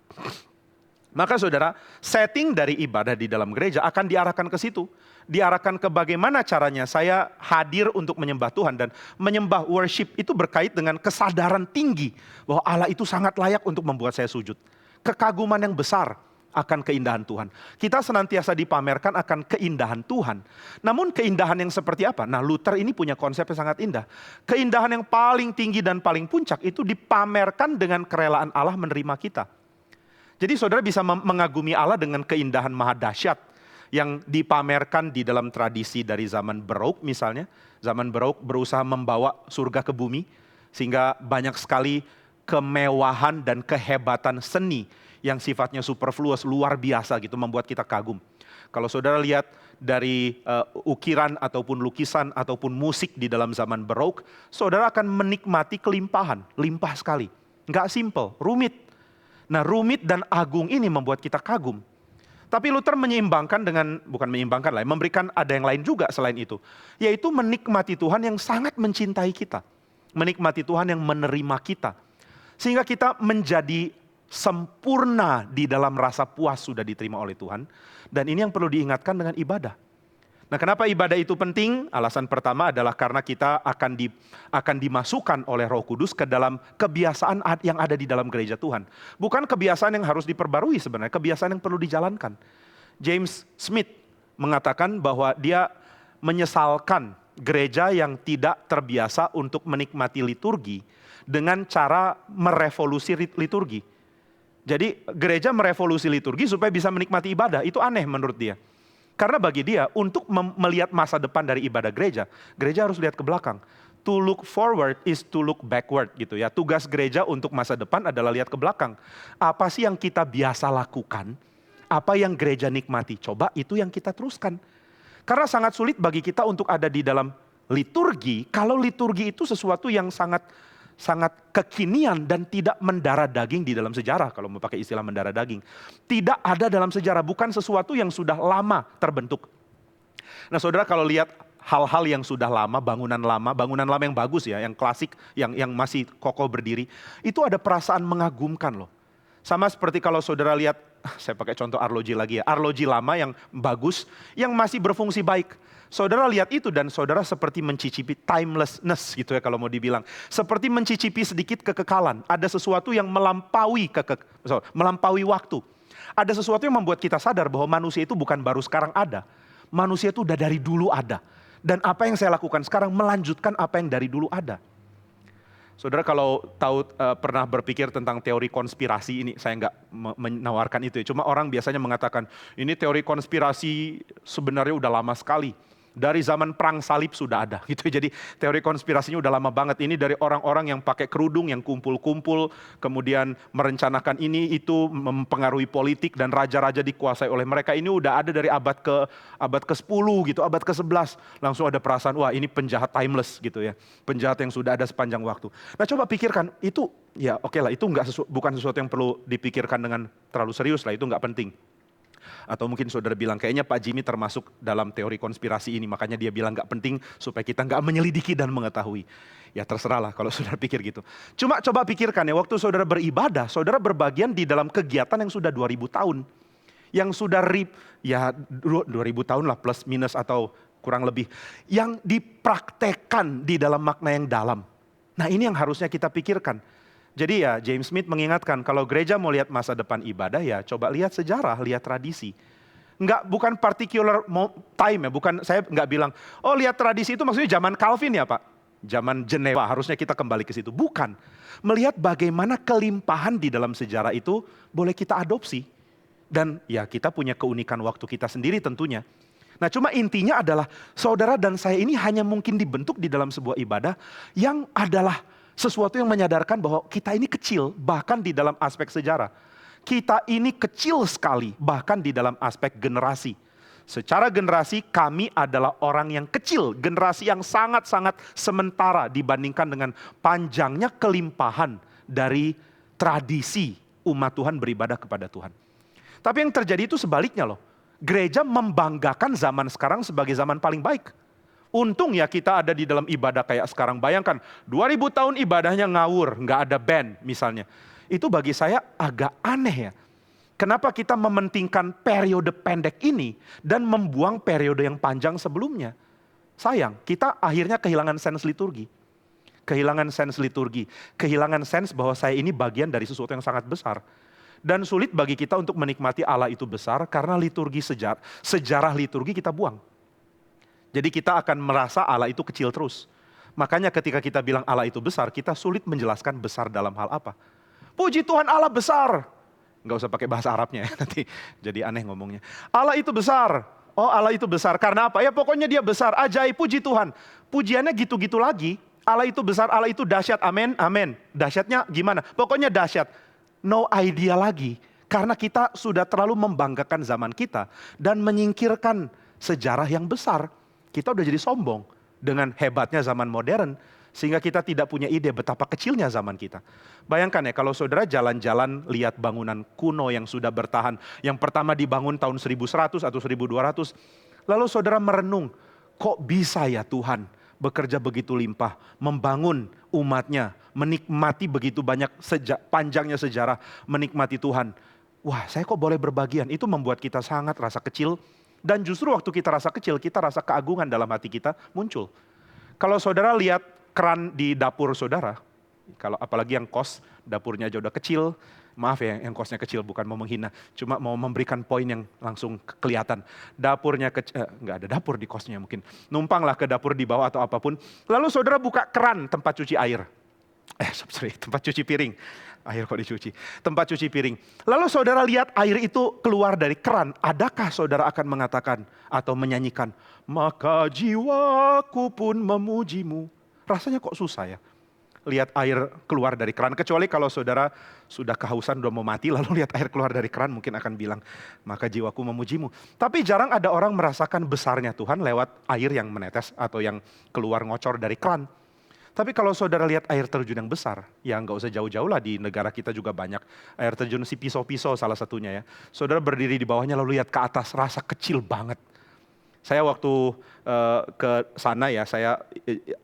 Maka saudara, setting dari ibadah di dalam gereja akan diarahkan ke situ. Diarahkan ke bagaimana caranya saya hadir untuk menyembah Tuhan. Dan menyembah worship itu berkait dengan kesadaran tinggi bahwa Allah itu sangat layak untuk membuat saya sujud. Kekaguman yang besar akan keindahan Tuhan. Kita senantiasa dipamerkan akan keindahan Tuhan. Namun keindahan yang seperti apa? Nah, Luther ini punya konsep yang sangat indah. Keindahan yang paling tinggi dan paling puncak itu dipamerkan dengan kerelaan Allah menerima kita. Jadi saudara bisa mengagumi Allah dengan keindahan maha dahsyat yang dipamerkan di dalam tradisi dari zaman Baroque misalnya. Zaman Baroque berusaha membawa surga ke bumi sehingga banyak sekali kemewahan dan kehebatan seni yang sifatnya superfluous, luar biasa gitu, membuat kita kagum. Kalau saudara lihat dari ukiran ataupun lukisan ataupun musik di dalam zaman Baroque, saudara akan menikmati kelimpahan, limpah sekali. Nggak simple, rumit. Nah, rumit dan agung ini membuat kita kagum. Tapi Luther menyeimbangkan dengan, bukan menyeimbangkan lah, memberikan ada yang lain juga selain itu. Yaitu menikmati Tuhan yang sangat mencintai kita. Menikmati Tuhan yang menerima kita. Sehingga kita menjadi sempurna di dalam rasa puas sudah diterima oleh Tuhan. Dan ini yang perlu diingatkan dengan ibadah. Nah, kenapa ibadah itu penting? Alasan pertama adalah karena kita akan dimasukkan oleh Roh Kudus ke dalam kebiasaan yang ada di dalam gereja Tuhan. Bukan kebiasaan yang harus diperbarui sebenarnya, kebiasaan yang perlu dijalankan. James Smith mengatakan bahwa dia menyesalkan gereja yang tidak terbiasa untuk menikmati liturgi dengan cara merevolusi liturgi. Jadi gereja merevolusi liturgi supaya bisa menikmati ibadah, itu aneh menurut dia. Karena bagi dia, untuk melihat masa depan dari ibadah gereja, gereja harus lihat ke belakang. To look forward is to look backward gitu ya. Tugas gereja untuk masa depan adalah lihat ke belakang. Apa sih yang kita biasa lakukan? Apa yang gereja nikmati? Coba itu yang kita teruskan. Karena sangat sulit bagi kita untuk ada di dalam liturgi, kalau liturgi itu sesuatu yang sangat kekinian dan tidak mendarah daging di dalam sejarah, kalau mau pakai istilah mendarah daging. Tidak ada dalam sejarah, bukan sesuatu yang sudah lama terbentuk. Nah, saudara, kalau lihat hal-hal yang sudah lama, bangunan lama yang bagus ya, yang klasik, yang masih kokoh berdiri, itu ada perasaan mengagumkan loh. Sama seperti kalau saudara lihat, saya pakai contoh arloji lagi ya, arloji lama yang bagus, yang masih berfungsi baik. Saudara lihat itu dan saudara seperti mencicipi timelessness gitu ya kalau mau dibilang. Seperti mencicipi sedikit kekekalan. Ada sesuatu yang melampaui waktu. Ada sesuatu yang membuat kita sadar bahwa manusia itu bukan baru sekarang ada. Manusia itu udah dari dulu ada. Dan apa yang saya lakukan sekarang melanjutkan apa yang dari dulu ada. Saudara kalau pernah berpikir tentang teori konspirasi ini, saya nggak menawarkan itu ya. Cuma orang biasanya mengatakan, ini teori konspirasi sebenarnya udah lama sekali. Dari zaman perang salib sudah ada gitu. Jadi teori konspirasinya udah lama banget. Ini dari orang-orang yang pakai kerudung, yang kumpul-kumpul, kemudian merencanakan ini itu, mempengaruhi politik dan raja-raja dikuasai oleh mereka. Ini udah ada dari abad ke-10 gitu, abad ke-11. Langsung ada perasaan, wah ini penjahat timeless gitu ya. Penjahat yang sudah ada sepanjang waktu. Nah, coba pikirkan, itu ya oke lah, itu bukan sesuatu yang perlu dipikirkan dengan terlalu serius lah, itu nggak penting. Atau mungkin saudara bilang, kayaknya Pak Jimmy termasuk dalam teori konspirasi ini, makanya dia bilang gak penting supaya kita gak menyelidiki dan mengetahui. Ya terserah lah kalau saudara pikir gitu. Cuma coba pikirkan ya, waktu saudara beribadah, saudara berbagian di dalam kegiatan yang sudah 2000 tahun. Yang sudah 2000 tahun lah plus minus atau kurang lebih. Yang dipraktekkan di dalam makna yang dalam. Nah, ini yang harusnya kita pikirkan. Jadi ya James Smith mengingatkan kalau gereja mau lihat masa depan ibadah ya coba lihat sejarah, lihat tradisi. Bukan particular time ya, saya nggak bilang, oh lihat tradisi itu maksudnya zaman Calvin ya Pak. Zaman Jenewa harusnya kita kembali ke situ. Bukan, melihat bagaimana kelimpahan di dalam sejarah itu boleh kita adopsi. Dan ya kita punya keunikan waktu kita sendiri tentunya. Nah cuma intinya adalah saudara dan saya ini hanya mungkin dibentuk di dalam sebuah ibadah yang adalah sesuatu yang menyadarkan bahwa kita ini kecil bahkan di dalam aspek sejarah. Kita ini kecil sekali bahkan di dalam aspek generasi. Secara generasi kami adalah orang yang kecil, generasi yang sangat-sangat sementara dibandingkan dengan panjangnya kelimpahan dari tradisi umat Tuhan beribadah kepada Tuhan. Tapi yang terjadi itu sebaliknya loh. Gereja membanggakan zaman sekarang sebagai zaman paling baik. Untung ya kita ada di dalam ibadah kayak sekarang. Bayangkan 2000 tahun ibadahnya ngawur, nggak ada band misalnya. Itu bagi saya agak aneh ya. Kenapa kita mementingkan periode pendek ini dan membuang periode yang panjang sebelumnya? Sayang, kita akhirnya kehilangan sense liturgi. Kehilangan sense liturgi, kehilangan sense bahwa saya ini bagian dari sesuatu yang sangat besar. Dan sulit bagi kita untuk menikmati Allah itu besar karena liturgi sejarah liturgi kita buang. Jadi kita akan merasa Allah itu kecil terus. Makanya ketika kita bilang Allah itu besar, kita sulit menjelaskan besar dalam hal apa. Puji Tuhan Allah besar. Nggak usah pakai bahasa Arabnya ya, nanti jadi aneh ngomongnya. Allah itu besar. Oh Allah itu besar, karena apa? Ya pokoknya dia besar, ajaib, puji Tuhan. Pujiannya gitu-gitu lagi. Allah itu besar, Allah itu dahsyat, amin, amin. Dahsyatnya gimana? Pokoknya dahsyat. No idea lagi. Karena kita sudah terlalu membanggakan zaman kita dan menyingkirkan sejarah yang besar. Kita udah jadi sombong dengan hebatnya zaman modern, sehingga kita tidak punya ide betapa kecilnya zaman kita. Bayangkan ya, kalau saudara jalan-jalan lihat bangunan kuno yang sudah bertahan, yang pertama dibangun tahun 1100 atau 1200, lalu saudara merenung, kok bisa ya Tuhan bekerja begitu limpah, membangun umatnya, menikmati begitu banyak panjangnya sejarah, menikmati Tuhan. Wah, saya kok boleh berbagian? Itu membuat kita sangat rasa kecil, dan justru waktu kita rasa kecil, kita rasa keagungan dalam hati kita muncul. Kalau saudara lihat keran di dapur saudara, kalau apalagi yang kos, dapurnya aja udah kecil, maaf ya yang kosnya kecil, bukan mau menghina, cuma mau memberikan poin yang langsung kelihatan. Dapurnya kecil, nggak ada dapur di kosnya mungkin, numpanglah ke dapur di bawah atau apapun, lalu saudara buka keran tempat cuci air. Tempat cuci piring. Air kok dicuci. Tempat cuci piring. Lalu saudara lihat air itu keluar dari keran. Adakah saudara akan mengatakan atau menyanyikan, maka jiwaku pun memujimu. Rasanya kok susah ya. Lihat air keluar dari keran. Kecuali kalau saudara sudah kehausan, udah mau mati, lalu lihat air keluar dari keran, mungkin akan bilang, maka jiwaku memujimu. Tapi jarang ada orang merasakan besarnya Tuhan lewat air yang menetes atau yang keluar ngocor dari keran. Tapi kalau saudara lihat air terjun yang besar, ya nggak usah jauh-jauh lah, di negara kita juga banyak. Air terjun si Piso-Piso salah satunya ya. Saudara berdiri di bawahnya lalu lihat ke atas, rasa kecil banget. Saya waktu ke sana ya, saya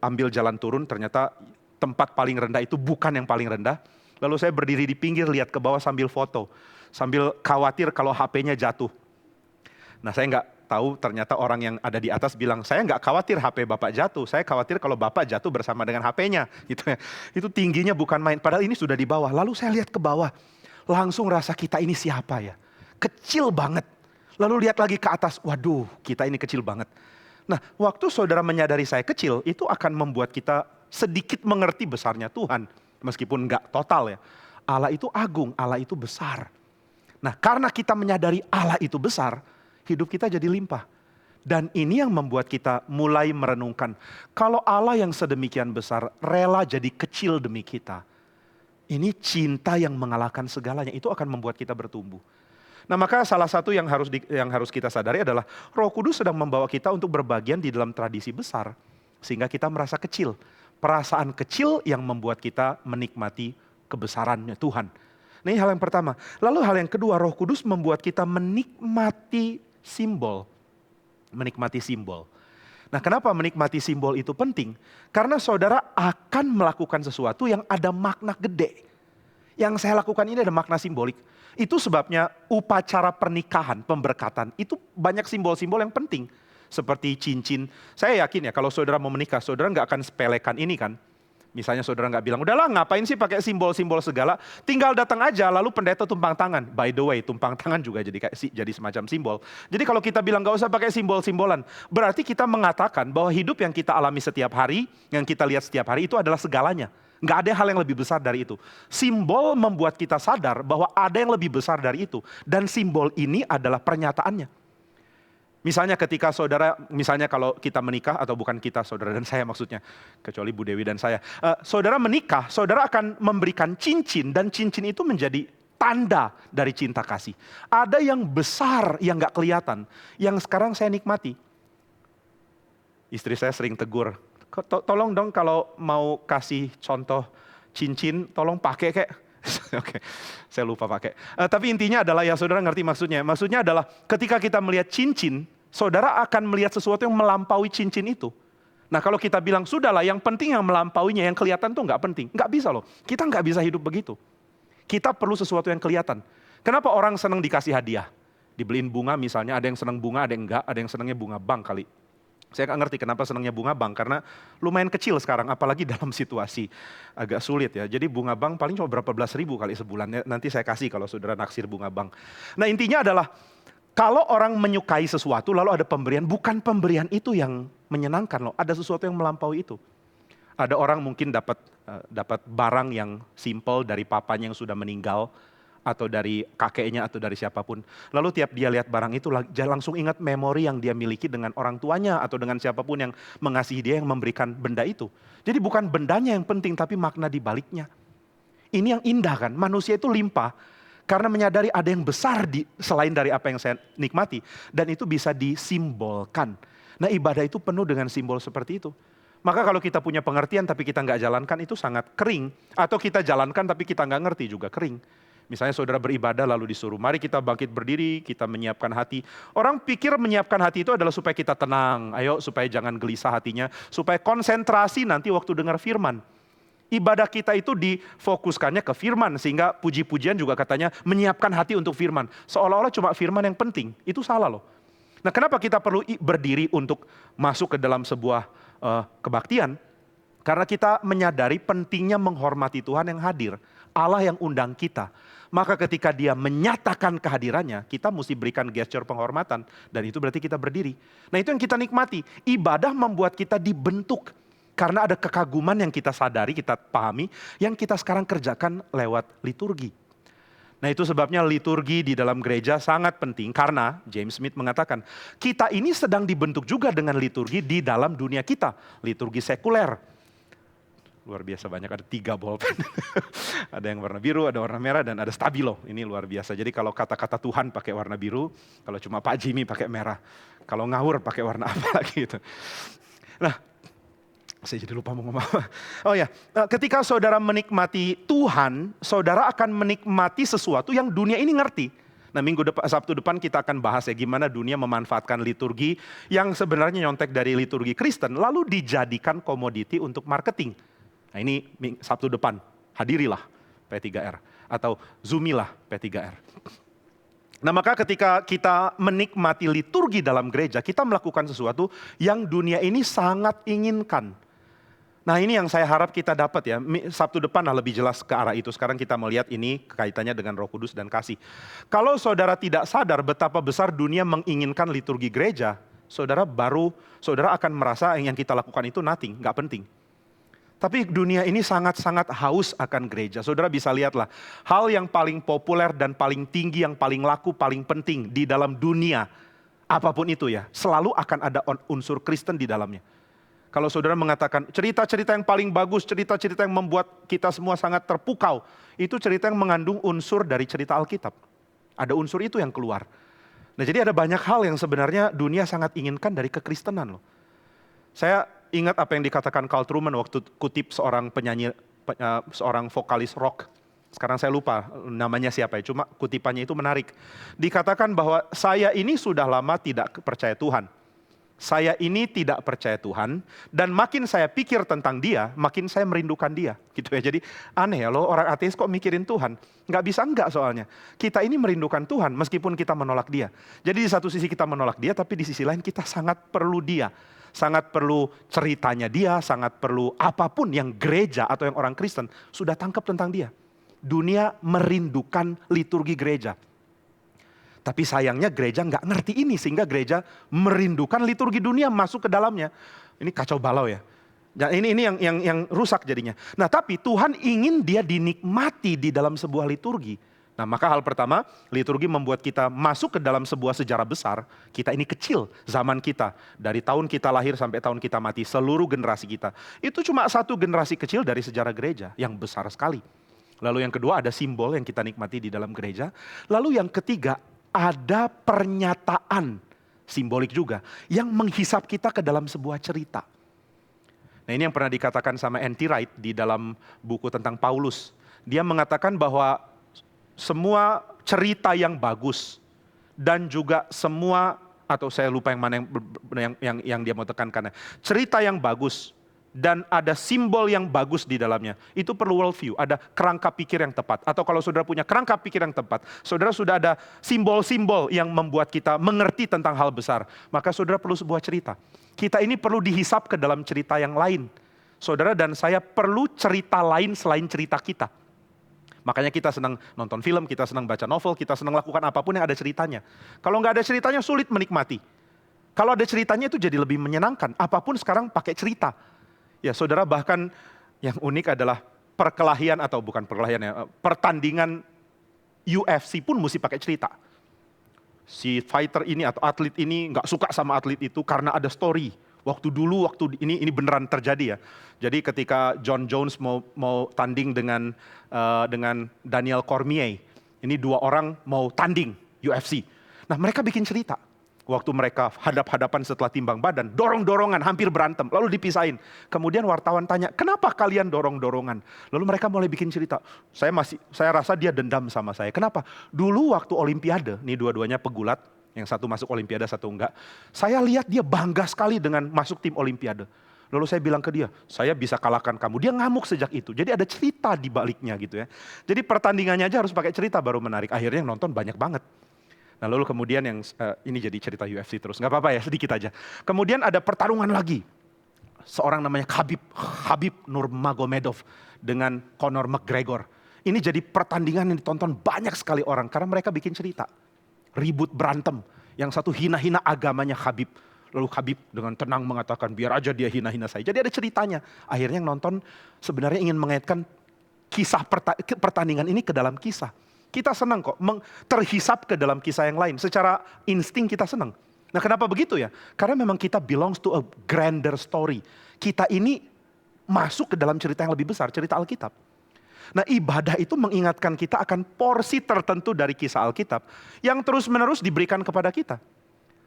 ambil jalan turun, ternyata tempat paling rendah itu bukan yang paling rendah. Lalu saya berdiri di pinggir, lihat ke bawah sambil foto. Sambil khawatir kalau HP-nya jatuh. Nah saya nggak tahu, ternyata orang yang ada di atas bilang, saya nggak khawatir HP Bapak jatuh, saya khawatir kalau Bapak jatuh bersama dengan HP-nya. Gitu ya. Itu tingginya bukan main, padahal ini sudah di bawah. Lalu saya lihat ke bawah, langsung rasa kita ini siapa ya? Kecil banget. Lalu lihat lagi ke atas, waduh kita ini kecil banget. Nah waktu saudara menyadari saya kecil, itu akan membuat kita sedikit mengerti besarnya Tuhan. Meskipun nggak total ya. Allah itu agung, Allah itu besar. Nah karena kita menyadari Allah itu besar, hidup kita jadi limpah. Dan ini yang membuat kita mulai merenungkan, kalau Allah yang sedemikian besar rela jadi kecil demi kita. Ini cinta yang mengalahkan segalanya, itu akan membuat kita bertumbuh. Nah maka salah satu yang harus kita sadari adalah Roh Kudus sedang membawa kita untuk berbagian di dalam tradisi besar. Sehingga kita merasa kecil. Perasaan kecil yang membuat kita menikmati kebesarannya Tuhan. Nah ini hal yang pertama. Lalu hal yang kedua, Roh Kudus membuat kita menikmati simbol. Menikmati simbol. Nah kenapa menikmati simbol itu penting? Karena saudara akan melakukan sesuatu yang ada makna gede. Yang saya lakukan ini ada makna simbolik. Itu sebabnya upacara pernikahan, pemberkatan, itu banyak simbol-simbol yang penting. Seperti cincin. Saya yakin ya kalau saudara mau menikah, saudara nggak akan sepelekan ini kan. Misalnya saudara nggak bilang, udahlah ngapain sih pakai simbol-simbol segala, tinggal datang aja lalu pendeta tumpang tangan. By the way, tumpang tangan juga jadi semacam simbol. Jadi kalau kita bilang nggak usah pakai simbol-simbolan, berarti kita mengatakan bahwa hidup yang kita alami setiap hari, yang kita lihat setiap hari itu adalah segalanya. Nggak ada hal yang lebih besar dari itu. Simbol membuat kita sadar bahwa ada yang lebih besar dari itu. Dan simbol ini adalah pernyataannya. Misalnya ketika saudara, misalnya kalau kita menikah, atau bukan kita, saudara dan saya maksudnya, kecuali Bu Dewi dan saya. Saudara menikah, saudara akan memberikan cincin, dan cincin itu menjadi tanda dari cinta kasih. Ada yang besar yang gak kelihatan, yang sekarang saya nikmati. Istri saya sering tegur, tolong dong kalau mau kasih contoh cincin, tolong pakai kayak. Oke, saya lupa pakai. Tapi intinya adalah ya saudara ngerti maksudnya. Maksudnya adalah ketika kita melihat cincin, saudara akan melihat sesuatu yang melampaui cincin itu. Nah kalau kita bilang sudahlah yang penting yang melampauinya, yang kelihatan tuh nggak penting. Nggak bisa loh, kita nggak bisa hidup begitu. Kita perlu sesuatu yang kelihatan. Kenapa orang senang dikasih hadiah? Dibeliin bunga misalnya, ada yang senang bunga, ada yang enggak, ada yang senangnya bunga bank kali. Saya nggak ngerti kenapa senangnya bunga bank, karena lumayan kecil sekarang, apalagi dalam situasi agak sulit ya. Jadi bunga bank paling cuma berapa belas ribu kali sebulan, nanti saya kasih kalau saudara naksir bunga bank. Nah intinya adalah, kalau orang menyukai sesuatu lalu ada pemberian, bukan pemberian itu yang menyenangkan loh, ada sesuatu yang melampaui itu. Ada orang mungkin dapat barang yang simple dari papanya yang sudah meninggal, atau dari kakeknya, atau dari siapapun. Lalu tiap dia lihat barang itu, langsung ingat memori yang dia miliki dengan orang tuanya, atau dengan siapapun yang mengasihi dia, yang memberikan benda itu. Jadi bukan bendanya yang penting, tapi makna di baliknya. Ini yang indah kan, manusia itu limpah. Karena menyadari ada yang besar selain dari apa yang saya nikmati. Dan itu bisa disimbolkan. Nah ibadah itu penuh dengan simbol seperti itu. Maka kalau kita punya pengertian tapi kita nggak jalankan itu sangat kering. Atau kita jalankan tapi kita nggak ngerti juga kering. Misalnya saudara beribadah lalu disuruh, mari kita bangkit berdiri, kita menyiapkan hati. Orang pikir menyiapkan hati itu adalah supaya kita tenang, ayo supaya jangan gelisah hatinya, supaya konsentrasi nanti waktu dengar firman. Ibadah kita itu difokuskannya ke firman, sehingga puji-pujian juga katanya menyiapkan hati untuk firman. Seolah-olah cuma firman yang penting, itu salah loh. Nah kenapa kita perlu berdiri untuk masuk ke dalam sebuah kebaktian? Karena kita menyadari pentingnya menghormati Tuhan yang hadir, Allah yang undang kita. Maka ketika dia menyatakan kehadirannya, kita mesti berikan gesture penghormatan. Dan itu berarti kita berdiri. Nah itu yang kita nikmati. Ibadah membuat kita dibentuk. Karena ada kekaguman yang kita sadari, kita pahami. Yang kita sekarang kerjakan lewat liturgi. Nah itu sebabnya liturgi di dalam gereja sangat penting. Karena James Smith mengatakan, kita ini sedang dibentuk juga dengan liturgi di dalam dunia kita. Liturgi sekuler. Luar biasa banyak, ada 3 bolpen. Ada yang warna biru, ada warna merah, dan ada stabilo. Ini luar biasa. Jadi kalau kata-kata Tuhan pakai warna biru, kalau cuma Pak Jimmy pakai merah. Kalau ngawur pakai warna apa lagi gitu. Nah, saya jadi lupa mau ngomong apa. Oh ya, ketika saudara menikmati Tuhan, saudara akan menikmati sesuatu yang dunia ini ngerti. Nah Sabtu depan kita akan bahas ya gimana dunia memanfaatkan liturgi yang sebenarnya nyontek dari liturgi Kristen, lalu dijadikan komoditi untuk marketing. Nah ini Sabtu depan, hadirilah P3R atau zoomilah P3R. Nah maka ketika kita menikmati liturgi dalam gereja, kita melakukan sesuatu yang dunia ini sangat inginkan. Nah ini yang saya harap kita dapat ya, Sabtu depan lah lebih jelas ke arah itu. Sekarang kita melihat ini kaitannya dengan Roh Kudus dan kasih. Kalau saudara tidak sadar betapa besar dunia menginginkan liturgi gereja, saudara akan merasa yang kita lakukan itu nothing, gak penting. Tapi dunia ini sangat-sangat haus akan gereja. Saudara bisa lihatlah, hal yang paling populer dan paling tinggi, yang paling laku, paling penting di dalam dunia, apapun itu ya, selalu akan ada unsur Kristen di dalamnya. Kalau saudara mengatakan cerita-cerita yang paling bagus, cerita-cerita yang membuat kita semua sangat terpukau, itu cerita yang mengandung unsur dari cerita Alkitab. Ada unsur itu yang keluar. Nah jadi ada banyak hal yang sebenarnya dunia sangat inginkan dari kekristenan loh. Saya ingat apa yang dikatakan Carl Truman waktu kutip seorang penyanyi, seorang vokalis rock. Sekarang saya lupa namanya siapa ya, cuma kutipannya itu menarik. Dikatakan bahwa saya ini sudah lama tidak percaya Tuhan. Saya ini tidak percaya Tuhan dan makin saya pikir tentang dia, makin saya merindukan dia. Gitu ya. Jadi aneh ya loh, orang ateis kok mikirin Tuhan. Nggak bisa enggak soalnya. Kita ini merindukan Tuhan meskipun kita menolak dia. Jadi di satu sisi kita menolak dia, tapi di sisi lain kita sangat perlu dia. Sangat perlu ceritanya dia, sangat perlu apapun yang gereja atau yang orang Kristen sudah tangkap tentang dia. Dunia merindukan liturgi gereja. Tapi sayangnya gereja nggak ngerti ini sehingga gereja merindukan liturgi dunia masuk ke dalamnya. Ini kacau balau ya. Dan ini yang rusak jadinya. Nah tapi Tuhan ingin dia dinikmati di dalam sebuah liturgi. Nah maka hal pertama, liturgi membuat kita masuk ke dalam sebuah sejarah besar. Kita ini kecil zaman kita. Dari tahun kita lahir sampai tahun kita mati, seluruh generasi kita. Itu cuma satu generasi kecil dari sejarah gereja yang besar sekali. Lalu yang kedua ada simbol yang kita nikmati di dalam gereja. Lalu yang ketiga ada pernyataan simbolik juga yang menghisap kita ke dalam sebuah cerita. Nah ini yang pernah dikatakan sama N.T. Wright di dalam buku tentang Paulus. Dia mengatakan bahwa semua cerita yang bagus dan juga semua, atau saya lupa yang mana yang dia mau tekankan. Cerita yang bagus dan ada simbol yang bagus di dalamnya. Itu perlu worldview, ada kerangka pikir yang tepat. Atau kalau saudara punya kerangka pikir yang tepat, saudara sudah ada simbol-simbol yang membuat kita mengerti tentang hal besar. Maka saudara perlu sebuah cerita. Kita ini perlu dihisap ke dalam cerita yang lain. Saudara dan saya perlu cerita lain selain cerita kita. Makanya kita senang nonton film, kita senang baca novel, kita senang lakukan apapun yang ada ceritanya. Kalau nggak ada ceritanya sulit menikmati. Kalau ada ceritanya itu jadi lebih menyenangkan. Apapun sekarang pakai cerita. Ya saudara bahkan yang unik adalah perkelahian atau bukan perkelahian ya, pertandingan UFC pun mesti pakai cerita. Si fighter ini atau atlet ini nggak suka sama atlet itu karena ada story. Waktu dulu, waktu ini beneran terjadi ya. Jadi ketika John Jones mau tanding dengan Daniel Cormier, Ini 2 orang mau tanding UFC. Nah mereka bikin cerita. Waktu mereka hadap-hadapan setelah timbang badan, dorong-dorongan, hampir berantem, lalu dipisahin. Kemudian wartawan tanya, kenapa kalian dorong-dorongan? Lalu mereka mulai bikin cerita, saya rasa dia dendam sama saya. Kenapa? Dulu waktu Olimpiade, nih dua-duanya pegulat, yang satu masuk Olimpiade, satu enggak. Saya lihat dia bangga sekali dengan masuk tim Olimpiade. Lalu saya bilang ke dia, saya bisa kalahkan kamu. Dia ngamuk sejak itu. Jadi ada cerita di baliknya gitu ya. Jadi pertandingannya aja harus pakai cerita baru menarik. Akhirnya yang nonton banyak banget. Nah lalu kemudian yang ini jadi cerita UFC terus, nggak apa-apa ya sedikit aja. Kemudian ada pertarungan lagi, seorang namanya Khabib Nurmagomedov dengan Conor McGregor. Ini jadi pertandingan yang ditonton banyak sekali orang karena mereka bikin cerita, ribut berantem. Yang satu hina-hina agamanya Khabib, lalu Khabib dengan tenang mengatakan biar aja dia hina-hina saya. Jadi ada ceritanya. Akhirnya yang nonton sebenarnya ingin mengaitkan kisah pertandingan ini ke dalam kisah. Kita senang kok terhisap ke dalam kisah yang lain. Secara insting kita senang. Nah kenapa begitu ya? Karena memang kita belongs to a grander story. Kita ini masuk ke dalam cerita yang lebih besar, cerita Alkitab. Nah ibadah itu mengingatkan kita akan porsi tertentu dari kisah Alkitab yang terus menerus diberikan kepada kita.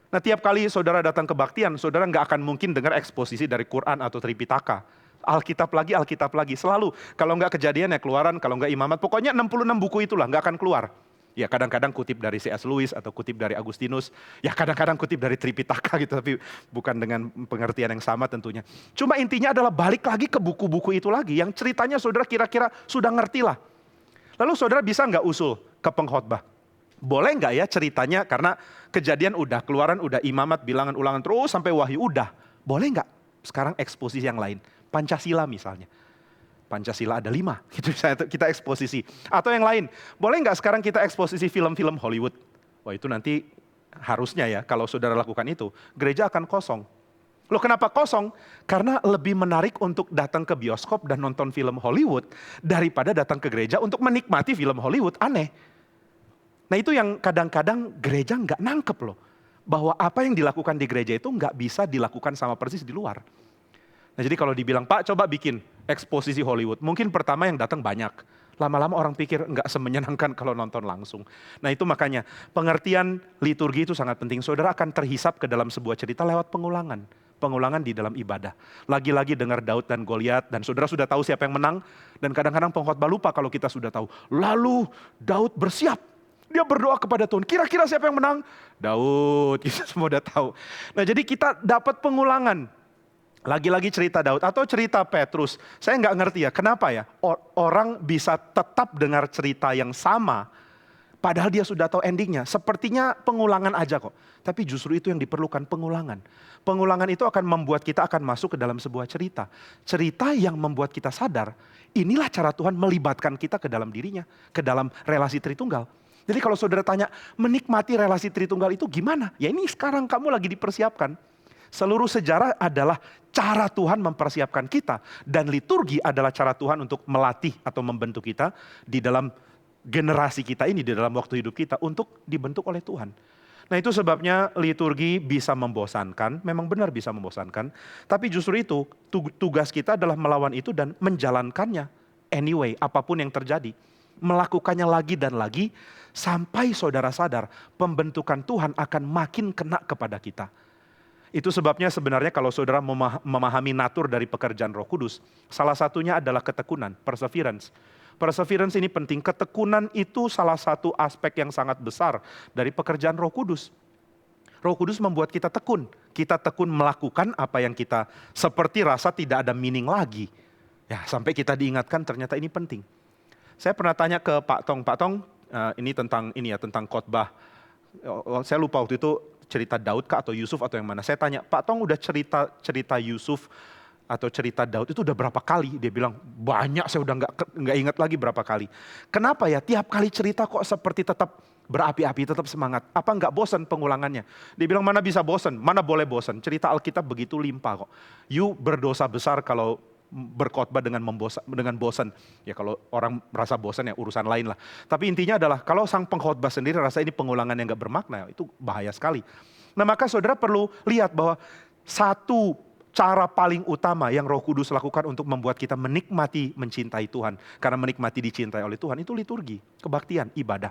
Nah tiap kali saudara datang ke kebaktian, saudara nggak akan mungkin dengar eksposisi dari Quran atau Tripitaka. Alkitab lagi, selalu. Kalau nggak Kejadian ya Keluaran, kalau nggak Imamat, pokoknya 66 buku itulah nggak akan keluar. Ya kadang-kadang kutip dari C.S. Lewis atau kutip dari Agustinus, ya kadang-kadang kutip dari Tripitaka gitu, tapi bukan dengan pengertian yang sama tentunya. Cuma intinya adalah balik lagi ke buku-buku itu lagi, yang ceritanya saudara kira-kira sudah ngerti lah. Lalu saudara bisa nggak usul ke pengkhotbah? Boleh nggak ya ceritanya, karena Kejadian udah, Keluaran udah, Imamat, Bilangan, Ulangan, terus sampai Wahyu udah. Boleh nggak sekarang eksposisi yang lain? Pancasila misalnya. Pancasila ada 5, gitu kita eksposisi. Atau yang lain, boleh nggak sekarang kita eksposisi film-film Hollywood? Wah itu nanti harusnya ya, kalau saudara lakukan itu, gereja akan kosong. Loh kenapa kosong? Karena lebih menarik untuk datang ke bioskop dan nonton film Hollywood, daripada datang ke gereja untuk menikmati film Hollywood, aneh. Nah itu yang kadang-kadang gereja nggak nangkep loh. Bahwa apa yang dilakukan di gereja itu nggak bisa dilakukan sama persis di luar. Nah jadi kalau dibilang, Pak coba bikin eksposisi Hollywood. Mungkin pertama yang datang banyak. Lama-lama orang pikir nggak semenyenangkan kalau nonton langsung. Nah itu makanya pengertian liturgi itu sangat penting. Saudara akan terhisap ke dalam sebuah cerita lewat pengulangan. Pengulangan di dalam ibadah. Lagi-lagi dengar Daud dan Goliat. Dan saudara sudah tahu siapa yang menang. Dan kadang-kadang pengkhotbah lupa kalau kita sudah tahu. Lalu Daud bersiap. Dia berdoa kepada Tuhan. Kira-kira siapa yang menang? Daud. Kita semua udah tahu. Nah jadi kita dapat pengulangan. Lagi-lagi cerita Daud atau cerita Petrus. Saya nggak ngerti ya, kenapa ya orang bisa tetap dengar cerita yang sama, padahal dia sudah tahu endingnya. Sepertinya pengulangan aja kok. Tapi justru itu yang diperlukan, pengulangan. Pengulangan itu akan membuat kita akan masuk ke dalam sebuah cerita. Cerita yang membuat kita sadar, inilah cara Tuhan melibatkan kita ke dalam dirinya, ke dalam relasi Tritunggal. Jadi kalau saudara tanya, menikmati relasi Tritunggal itu gimana? Ya ini sekarang kamu lagi dipersiapkan. Seluruh sejarah adalah cara Tuhan mempersiapkan kita. Dan liturgi adalah cara Tuhan untuk melatih atau membentuk kita di dalam generasi kita ini, di dalam waktu hidup kita untuk dibentuk oleh Tuhan. Nah itu sebabnya liturgi bisa membosankan, memang benar bisa membosankan. Tapi justru itu tugas kita adalah melawan itu dan menjalankannya anyway, apapun yang terjadi. Melakukannya lagi dan lagi sampai saudara sadar pembentukan Tuhan akan makin kena kepada kita. Itu sebabnya sebenarnya kalau saudara memahami natur dari pekerjaan Roh Kudus, salah satunya adalah ketekunan, perseverance. Perseverance ini penting, ketekunan itu salah satu aspek yang sangat besar dari pekerjaan Roh Kudus. Roh Kudus membuat kita tekun melakukan apa yang kita seperti rasa tidak ada meaning lagi. Ya, sampai kita diingatkan ternyata ini penting. Saya pernah tanya ke Pak Tong, ini tentang khotbah. Saya lupa waktu itu cerita Daud kah atau Yusuf atau yang mana. Saya tanya, Pak Tong udah cerita Yusuf atau cerita Daud itu udah berapa kali? Dia bilang, banyak, saya udah nggak ingat lagi berapa kali. Kenapa ya? Tiap kali cerita kok seperti tetap berapi-api, tetap semangat. Apa nggak bosan pengulangannya? Dia bilang, mana bisa bosan? Mana boleh bosan? Cerita Alkitab begitu limpah kok. You berdosa besar kalau berkhotbah dengan bosan. Ya kalau orang merasa bosan ya urusan lain lah. Tapi intinya adalah kalau sang pengkhotbah sendiri rasa ini pengulangan yang gak bermakna, itu bahaya sekali. Nah maka saudara perlu lihat bahwa satu cara paling utama yang Roh Kudus lakukan untuk membuat kita menikmati mencintai Tuhan. Karena menikmati dicintai oleh Tuhan itu liturgi, kebaktian, ibadah.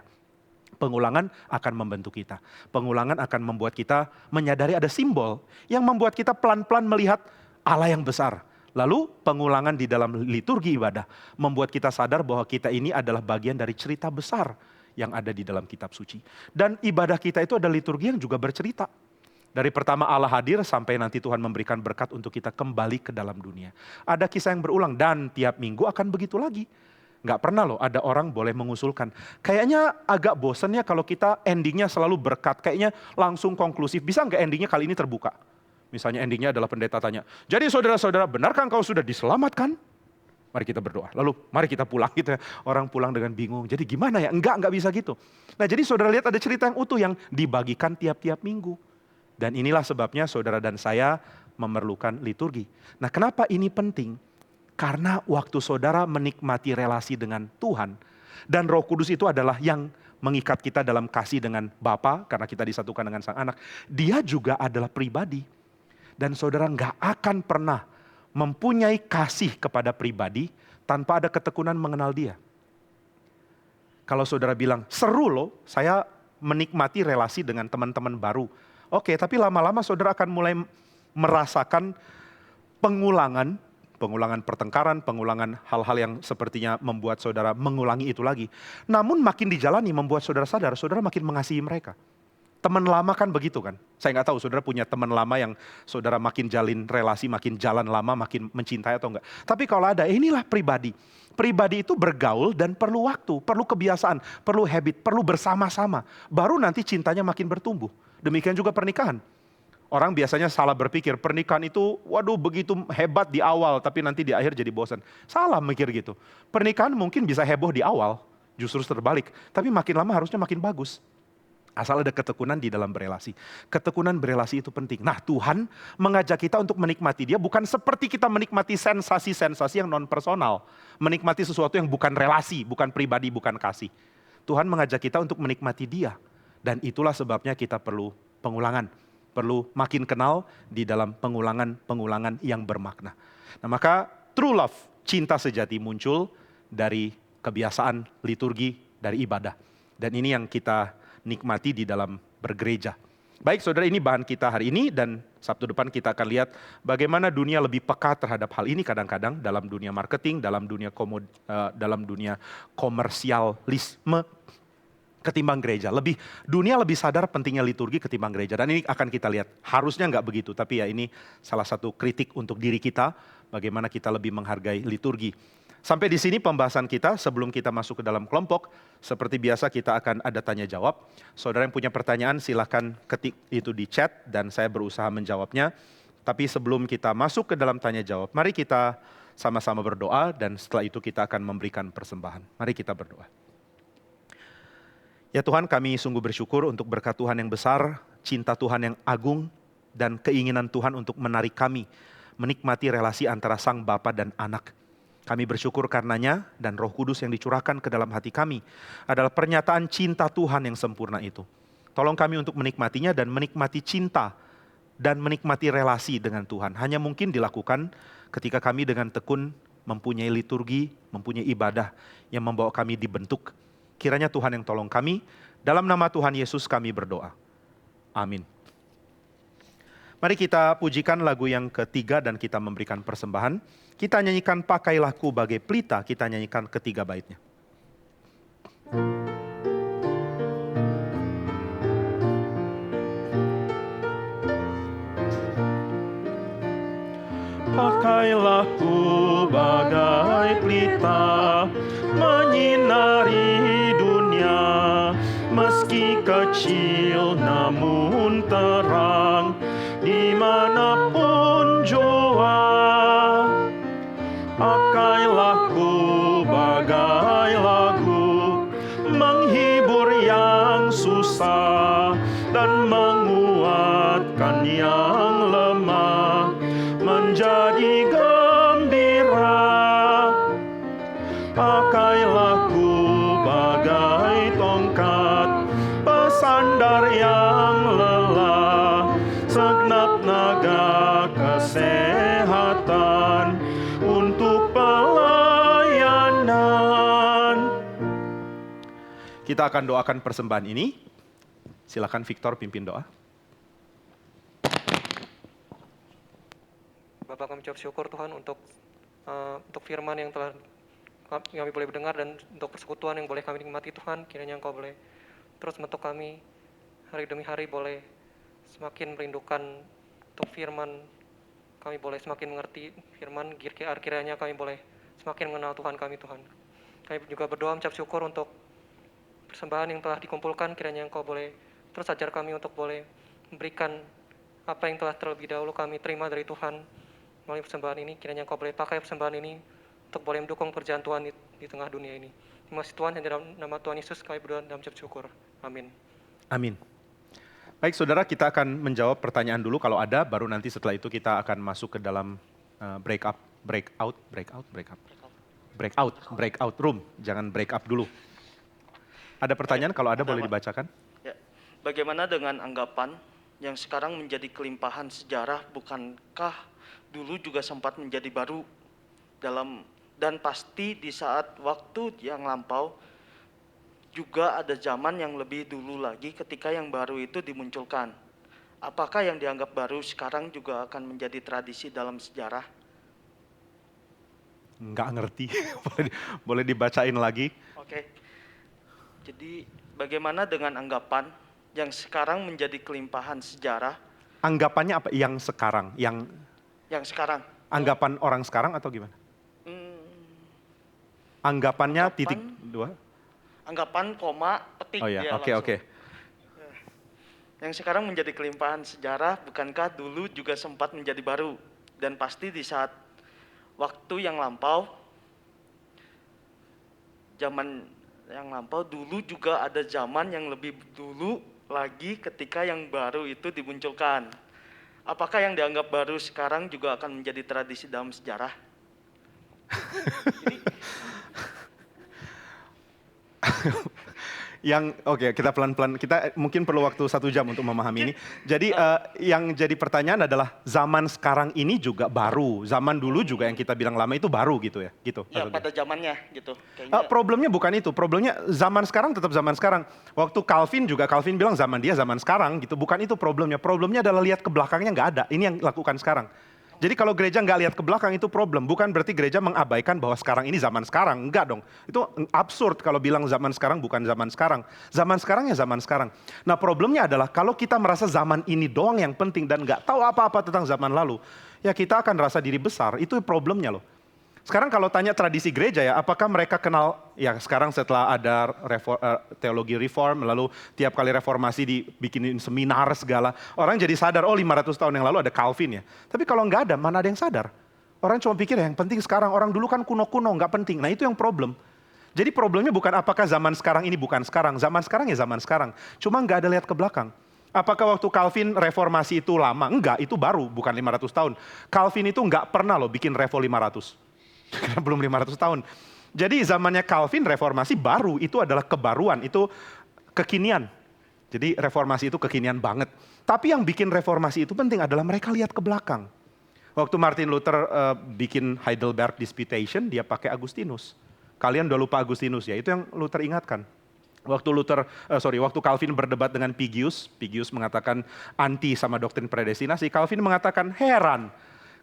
Pengulangan akan membentuk kita. Pengulangan akan membuat kita menyadari ada simbol yang membuat kita pelan-pelan melihat Allah yang besar. Lalu pengulangan di dalam liturgi ibadah membuat kita sadar bahwa kita ini adalah bagian dari cerita besar yang ada di dalam kitab suci. Dan ibadah kita itu ada liturgi yang juga bercerita. Dari pertama Allah hadir sampai nanti Tuhan memberikan berkat untuk kita kembali ke dalam dunia. Ada kisah yang berulang dan tiap minggu akan begitu lagi. Nggak pernah loh ada orang boleh mengusulkan. Kayaknya agak bosen ya kalau kita endingnya selalu berkat. Kayaknya langsung konklusif. Bisa nggak endingnya kali ini terbuka? Misalnya endingnya adalah pendeta tanya, jadi saudara-saudara benarkah engkau sudah diselamatkan? Mari kita berdoa. Lalu mari kita pulang gitu ya. Orang pulang dengan bingung. Jadi gimana ya? Enggak bisa gitu. Nah jadi saudara lihat ada cerita yang utuh yang dibagikan tiap-tiap minggu. Dan inilah sebabnya saudara dan saya memerlukan liturgi. Nah kenapa ini penting? Karena waktu saudara menikmati relasi dengan Tuhan. Dan Roh Kudus itu adalah yang mengikat kita dalam kasih dengan Bapa. Karena kita disatukan dengan Sang Anak. Dia juga adalah pribadi. Dan saudara nggak akan pernah mempunyai kasih kepada pribadi tanpa ada ketekunan mengenal dia. Kalau saudara bilang, seru loh saya menikmati relasi dengan teman-teman baru. Oke, tapi lama-lama saudara akan mulai merasakan pengulangan pertengkaran, pengulangan hal-hal yang sepertinya membuat saudara mengulangi itu lagi. Namun makin dijalani membuat saudara sadar, saudara makin mengasihi mereka. Teman lama kan begitu kan. Saya nggak tahu saudara punya teman lama yang saudara makin jalin relasi, makin jalan lama, makin mencintai atau enggak. Tapi kalau ada, inilah pribadi. Pribadi itu bergaul dan perlu waktu, perlu kebiasaan, perlu habit, perlu bersama-sama. Baru nanti cintanya makin bertumbuh. Demikian juga pernikahan. Orang biasanya salah berpikir, pernikahan itu waduh begitu hebat di awal, tapi nanti di akhir jadi bosan. Salah mikir gitu. Pernikahan mungkin bisa heboh di awal, justru terbalik. Tapi makin lama harusnya makin bagus. Asal ada ketekunan di dalam berelasi. Ketekunan berelasi itu penting. Nah Tuhan mengajak kita untuk menikmati dia bukan seperti kita menikmati sensasi-sensasi yang non-personal. Menikmati sesuatu yang bukan relasi, bukan pribadi, bukan kasih. Tuhan mengajak kita untuk menikmati dia. Dan itulah sebabnya kita perlu pengulangan. Perlu makin kenal di dalam pengulangan yang bermakna. Nah maka true love, cinta sejati muncul dari kebiasaan liturgi, dari ibadah. Dan ini yang kita nikmati di dalam bergereja. Baik saudara, ini bahan kita hari ini dan Sabtu depan kita akan lihat bagaimana dunia lebih peka terhadap hal ini kadang-kadang dalam dunia marketing, dalam dunia komersialisme ketimbang gereja. Dunia lebih sadar pentingnya liturgi ketimbang gereja. Dan ini akan kita lihat. Harusnya nggak begitu, tapi ya ini salah satu kritik untuk diri kita, bagaimana kita lebih menghargai liturgi. Sampai di sini pembahasan kita. Sebelum kita masuk ke dalam kelompok, seperti biasa kita akan ada tanya jawab. Saudara yang punya pertanyaan silahkan ketik itu di chat dan saya berusaha menjawabnya. Tapi sebelum kita masuk ke dalam tanya jawab, mari kita sama-sama berdoa dan setelah itu kita akan memberikan persembahan. Mari kita berdoa. Ya Tuhan, kami sungguh bersyukur untuk berkat Tuhan yang besar, cinta Tuhan yang agung, dan keinginan Tuhan untuk menarik kami menikmati relasi antara Sang Bapa dan Anak. Kami bersyukur karenanya dan Roh Kudus yang dicurahkan ke dalam hati kami adalah pernyataan cinta Tuhan yang sempurna itu. Tolong kami untuk menikmatinya dan menikmati cinta dan menikmati relasi dengan Tuhan. Hanya mungkin dilakukan ketika kami dengan tekun mempunyai liturgi, mempunyai ibadah yang membawa kami dibentuk. Kiranya Tuhan yang tolong kami. Dalam nama Tuhan Yesus kami berdoa. Amin. Mari kita pujikan lagu yang ketiga dan kita memberikan persembahan. Kita nyanyikan Pakailah Ku Bagai Pelita, kita nyanyikan ketiga baitnya. Pakailah ku bagai pelita, menyinari dunia, meski kecil namun terang, dimanapun jua. Pakailah ku bagai lagu, menghibur yang susah dan menguatkan yang lemah, menjadi gembira. Pakailah ku bagai tongkat, pesandar yang lelah, segenap naga kesehatan Kita akan doakan persembahan ini. Silakan Victor pimpin doa. Bapak, kami ucap syukur Tuhan untuk firman yang telah kami boleh mendengar, dan untuk persekutuan yang boleh kami nikmati Tuhan. Kiranya Engkau boleh terus membentuk kami hari demi hari, boleh semakin merindukan untuk firman, kami boleh semakin mengerti firman, kiranya kami boleh semakin mengenal Tuhan kami, Tuhan. Kami juga berdoa mengucap syukur untuk persembahan yang telah dikumpulkan. Kiranya Engkau boleh terus ajar kami untuk boleh memberikan apa yang telah terlebih dahulu kami terima dari Tuhan melalui persembahan ini. Kiranya Engkau boleh pakai persembahan ini untuk boleh mendukung perjalanan Tuhan di tengah dunia ini. Terima kasih Tuhan, dalam nama Tuhan Yesus kami berdoa dan mengucap syukur. Amin. Amin. Baik saudara, kita akan menjawab pertanyaan dulu kalau ada, baru nanti setelah itu kita akan masuk ke dalam breakout room. Jangan break up dulu. Ada pertanyaan, kalau ada boleh dibacakan. Ya. Bagaimana dengan anggapan yang sekarang menjadi kelimpahan sejarah, bukankah dulu juga sempat menjadi baru dan pasti di saat waktu yang lampau juga ada zaman yang lebih dulu lagi ketika yang baru itu dimunculkan. Apakah yang dianggap baru sekarang juga akan menjadi tradisi dalam sejarah? Nggak ngerti, boleh dibacain lagi. Oke. Jadi bagaimana dengan anggapan yang sekarang menjadi kelimpahan sejarah? Anggapannya apa? Yang sekarang? Yang sekarang. Anggapan orang sekarang atau gimana? Anggapannya titik dua? Anggapan, koma, petik. Oh ya, oke. Yang sekarang menjadi kelimpahan sejarah, bukankah dulu juga sempat menjadi baru? Dan pasti di saat waktu yang lampau, dulu juga ada zaman yang lebih dulu lagi ketika yang baru itu dimunculkan. Apakah yang dianggap baru sekarang juga akan menjadi tradisi dalam sejarah? Oke, kita pelan-pelan, kita mungkin perlu waktu 1 jam untuk memahami ini. Jadi yang jadi pertanyaan adalah zaman sekarang ini juga baru, zaman dulu juga yang kita bilang lama itu baru gitu ya? Gitu. Ya, pada zamannya gitu. Problemnya bukan itu, problemnya zaman sekarang tetap zaman sekarang. Waktu Calvin bilang zaman dia zaman sekarang gitu, bukan itu problemnya. Problemnya adalah lihat ke belakangnya nggak ada, ini yang lakukan sekarang. Jadi kalau gereja nggak lihat ke belakang itu problem, bukan berarti gereja mengabaikan bahwa sekarang ini zaman sekarang, enggak dong. Itu absurd kalau bilang zaman sekarang bukan zaman sekarang. Zaman sekarang ya zaman sekarang. Nah problemnya adalah kalau kita merasa zaman ini doang yang penting dan nggak tahu apa-apa tentang zaman lalu, ya kita akan rasa diri besar, itu problemnya loh. Sekarang kalau tanya tradisi gereja ya, apakah mereka kenal, ya sekarang setelah ada teologi reform, lalu tiap kali reformasi dibikinin seminar segala, orang jadi sadar, oh 500 tahun yang lalu ada Calvin ya. Tapi kalau nggak ada, mana ada yang sadar? Orang cuma pikir yang penting sekarang, orang dulu kan kuno-kuno, nggak penting. Nah itu yang problem. Jadi problemnya bukan apakah zaman sekarang ini bukan sekarang, zaman sekarang ya zaman sekarang. Cuma nggak ada lihat ke belakang. Apakah waktu Calvin reformasi itu lama? Enggak, itu baru, bukan 500 tahun. Calvin itu nggak pernah loh bikin revo 500. Belum 500 tahun. Jadi zamannya Calvin reformasi baru, itu adalah kebaruan, itu kekinian. Jadi reformasi itu kekinian banget. Tapi yang bikin reformasi itu penting adalah mereka lihat ke belakang. Waktu Martin Luther bikin Heidelberg Disputation, dia pakai Agustinus. Kalian udah lupa Agustinus ya, itu yang Luther ingatkan. Waktu Calvin berdebat dengan Pigius mengatakan anti sama doktrin predestinasi, Calvin mengatakan heran.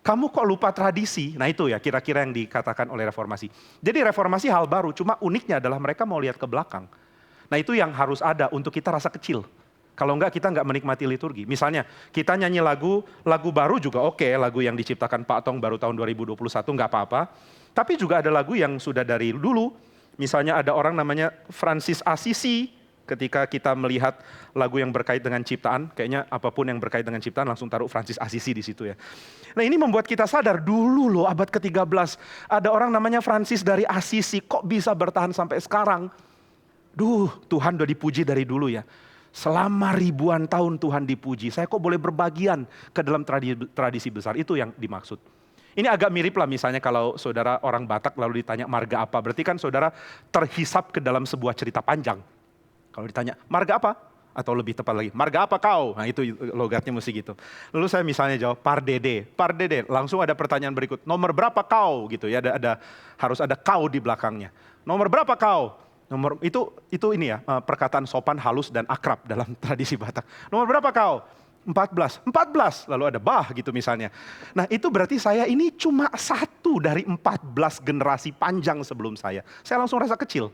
Kamu kok lupa tradisi? Nah itu ya kira-kira yang dikatakan oleh reformasi. Jadi reformasi hal baru, cuma uniknya adalah mereka mau lihat ke belakang. Nah itu yang harus ada untuk kita rasa kecil. Kalau enggak kita enggak menikmati liturgi. Misalnya kita nyanyi lagu baru juga oke, lagu yang diciptakan Pak Tong baru tahun 2021 enggak apa-apa. Tapi juga ada lagu yang sudah dari dulu. Misalnya ada orang namanya Francis Assisi. Ketika kita melihat lagu yang berkait dengan ciptaan, kayaknya apapun yang berkait dengan ciptaan langsung taruh Francis Assisi di situ ya. Nah ini membuat kita sadar, dulu loh abad ke-13 ada orang namanya Francis dari Assisi, kok bisa bertahan sampai sekarang? Tuhan udah dipuji dari dulu ya. Selama ribuan tahun Tuhan dipuji, saya kok boleh berbagian ke dalam tradisi besar, itu yang dimaksud. Ini agak mirip lah misalnya kalau saudara orang Batak lalu ditanya marga apa, berarti kan saudara terhisap ke dalam sebuah cerita panjang. Kalau ditanya, marga apa? Atau lebih tepat lagi, marga apa kau? Nah itu logatnya mesti gitu. Lalu saya misalnya jawab, Pardede. Langsung ada pertanyaan berikut, nomor berapa kau? Gitu ya, harus ada kau di belakangnya. Nomor berapa kau? Itu ini ya, perkataan sopan, halus dan akrab dalam tradisi Batak. Nomor berapa kau? 14. 14, lalu ada bah gitu misalnya. Nah itu berarti saya ini cuma satu dari 14 generasi panjang sebelum saya. Saya langsung rasa kecil.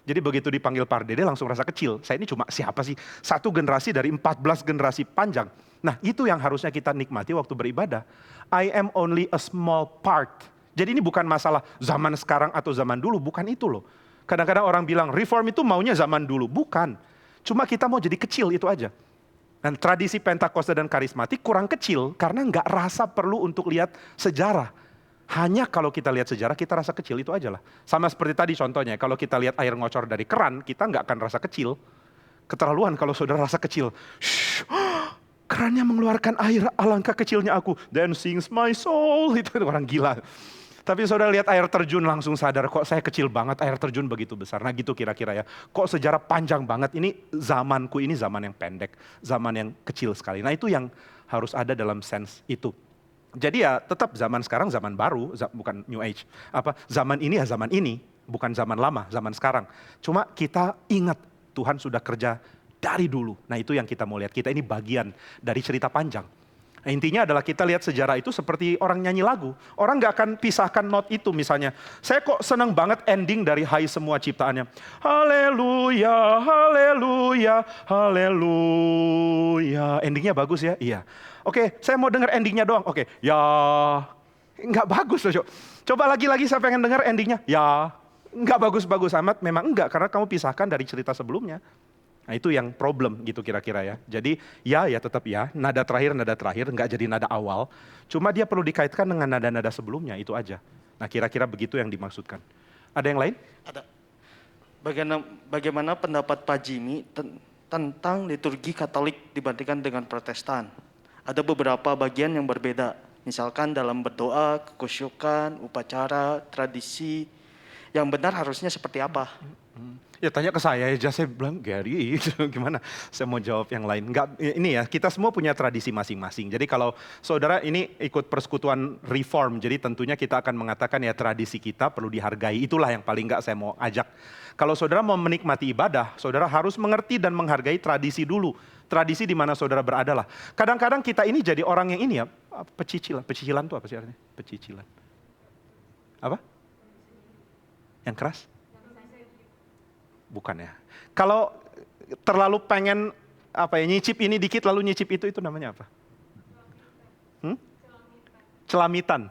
Jadi begitu dipanggil Pardede langsung rasa kecil. Saya ini cuma siapa sih? Satu generasi dari 14 generasi panjang. Nah itu yang harusnya kita nikmati waktu beribadah. I am only a small part. Jadi ini bukan masalah zaman sekarang atau zaman dulu, bukan itu loh. Kadang-kadang orang bilang reform itu maunya zaman dulu, bukan. Cuma kita mau jadi kecil itu aja. Dan tradisi Pentakosta dan karismatik kurang kecil karena nggak rasa perlu untuk lihat sejarah. Hanya kalau kita lihat sejarah kita rasa kecil itu aja lah. Sama seperti tadi contohnya, kalau kita lihat air ngocor dari keran, kita nggak akan rasa kecil. Keterlaluan kalau saudara rasa kecil. Shh, kerannya mengeluarkan air, alangkah kecilnya aku. Then sings my soul, itu orang gila. Tapi saudara lihat air terjun langsung sadar, kok saya kecil banget, air terjun begitu besar. Nah gitu kira-kira ya. Kok sejarah panjang banget, ini zamanku ini zaman yang pendek, zaman yang kecil sekali. Nah itu yang harus ada dalam sense itu. Jadi ya tetap zaman sekarang zaman baru, bukan new age. Zaman ini ya zaman ini, bukan zaman lama, zaman sekarang. Cuma kita ingat Tuhan sudah kerja dari dulu. Nah itu yang kita mau lihat, kita ini bagian dari cerita panjang. Nah, intinya adalah kita lihat sejarah itu seperti orang nyanyi lagu. Orang nggak akan pisahkan not itu misalnya. Saya kok senang banget ending dari Hai semua ciptaannya. Haleluya, haleluya, haleluya. Endingnya bagus ya? Iya. Oke, saya mau dengar endingnya doang. Oke, ya. Nggak bagus loh. Coba lagi-lagi saya pengen dengar endingnya. Ya. Nggak bagus-bagus amat. Memang enggak, karena kamu pisahkan dari cerita sebelumnya. Nah itu yang problem gitu kira-kira ya. Jadi ya tetap ya, nada terakhir, nggak jadi nada awal. Cuma dia perlu dikaitkan dengan nada-nada sebelumnya, itu aja. Nah kira-kira begitu yang dimaksudkan. Ada yang lain? Ada. Bagaimana pendapat Pak Jimmy tentang liturgi Katolik dibandingkan dengan Protestan? Ada beberapa bagian yang berbeda. Misalkan dalam berdoa, kekusyukan, upacara, tradisi. Yang benar harusnya seperti apa? Ya tanya ke saya aja, saya bilang Gary gimana, saya mau jawab yang lain. Enggak, ini ya kita semua punya tradisi masing-masing. Jadi kalau saudara ini ikut persekutuan reform, jadi tentunya kita akan mengatakan ya tradisi kita perlu dihargai. Itulah yang paling enggak saya mau ajak. Kalau saudara mau menikmati ibadah, saudara harus mengerti dan menghargai tradisi dulu. Tradisi di mana saudara berada lah. Kadang-kadang kita ini jadi orang yang ini ya, pecicilan. Pecicilan itu apa sih artinya? Pecicilan. Apa? Yang keras? Bukan ya. Kalau terlalu pengen nyicip ini dikit lalu nyicip itu namanya apa? Celamitan.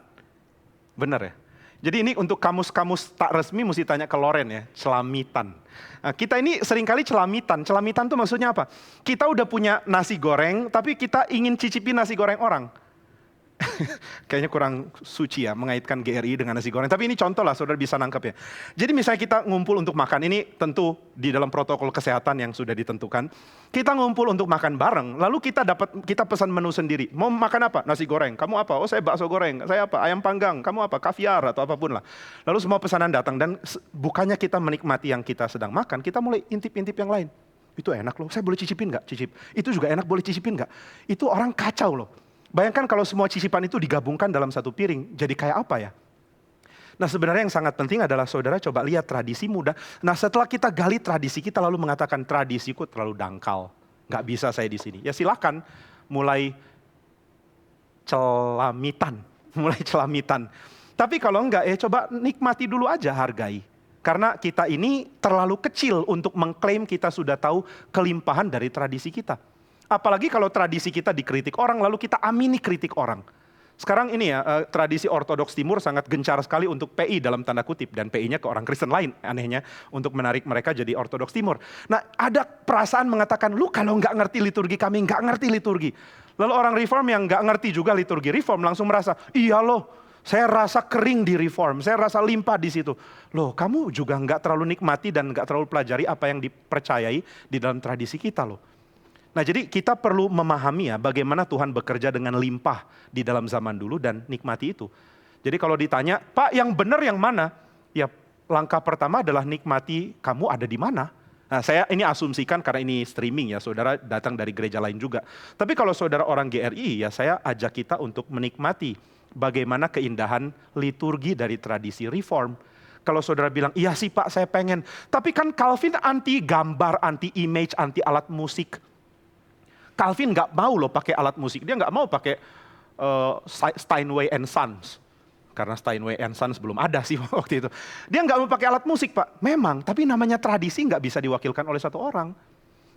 Benar ya? Jadi ini untuk kamus-kamus tak resmi mesti tanya ke Loren ya, celamitan. Nah, kita ini seringkali celamitan. Celamitan itu maksudnya apa? Kita udah punya nasi goreng tapi kita ingin cicipi nasi goreng orang. Kayaknya kurang suci ya mengaitkan GRI dengan nasi goreng. Tapi ini contoh lah saudara bisa nangkep ya. Jadi misalnya kita ngumpul untuk makan, ini tentu di dalam protokol kesehatan yang sudah ditentukan. Kita ngumpul untuk makan bareng, lalu kita pesan menu sendiri. Mau makan apa? Nasi goreng. Kamu apa? Oh saya bakso goreng. Saya apa? Ayam panggang. Kamu apa? Kaviar atau apapun lah. Lalu semua pesanan datang dan bukannya kita menikmati yang kita sedang makan, kita mulai intip-intip yang lain. Itu enak loh, saya boleh cicipin nggak? Cicip. Itu juga enak, boleh cicipin nggak? Itu orang kacau loh. Bayangkan kalau semua cicipan itu digabungkan dalam satu piring, jadi kayak apa ya? Nah sebenarnya yang sangat penting adalah saudara coba lihat tradisi muda. Nah setelah kita gali tradisi, kita lalu mengatakan tradisiku terlalu dangkal. Nggak bisa saya di sini. Ya silakan mulai celamitan. Tapi kalau enggak ya coba nikmati dulu aja, hargai. Karena kita ini terlalu kecil untuk mengklaim kita sudah tahu kelimpahan dari tradisi kita. Apalagi kalau tradisi kita dikritik orang, lalu kita amini kritik orang. Sekarang ini ya, tradisi Ortodoks Timur sangat gencar sekali untuk PI dalam tanda kutip. Dan PI-nya ke orang Kristen lain, anehnya, untuk menarik mereka jadi Ortodoks Timur. Nah ada perasaan mengatakan, lu kalau nggak ngerti liturgi kami, nggak ngerti liturgi. Lalu orang Reform yang nggak ngerti juga liturgi Reform langsung merasa, iya loh, saya rasa kering di Reform, saya rasa limpah di situ. Loh kamu juga nggak terlalu nikmati dan nggak terlalu pelajari apa yang dipercayai di dalam tradisi kita loh. Nah jadi kita perlu memahami ya bagaimana Tuhan bekerja dengan limpah di dalam zaman dulu dan nikmati itu. Jadi kalau ditanya, Pak yang benar yang mana? Ya langkah pertama adalah nikmati kamu ada di mana. Nah saya ini asumsikan karena ini streaming ya, saudara datang dari gereja lain juga. Tapi kalau saudara orang GRI ya saya ajak kita untuk menikmati bagaimana keindahan liturgi dari tradisi Reform. Kalau saudara bilang, iya sih Pak saya pengen. Tapi kan Calvin anti gambar, anti image, anti alat musik. Calvin nggak mau loh pakai alat musik. Dia nggak mau pakai Steinway and Sons. Karena Steinway and Sons belum ada sih waktu itu. Dia nggak mau pakai alat musik Pak. Memang, tapi namanya tradisi nggak bisa diwakilkan oleh satu orang.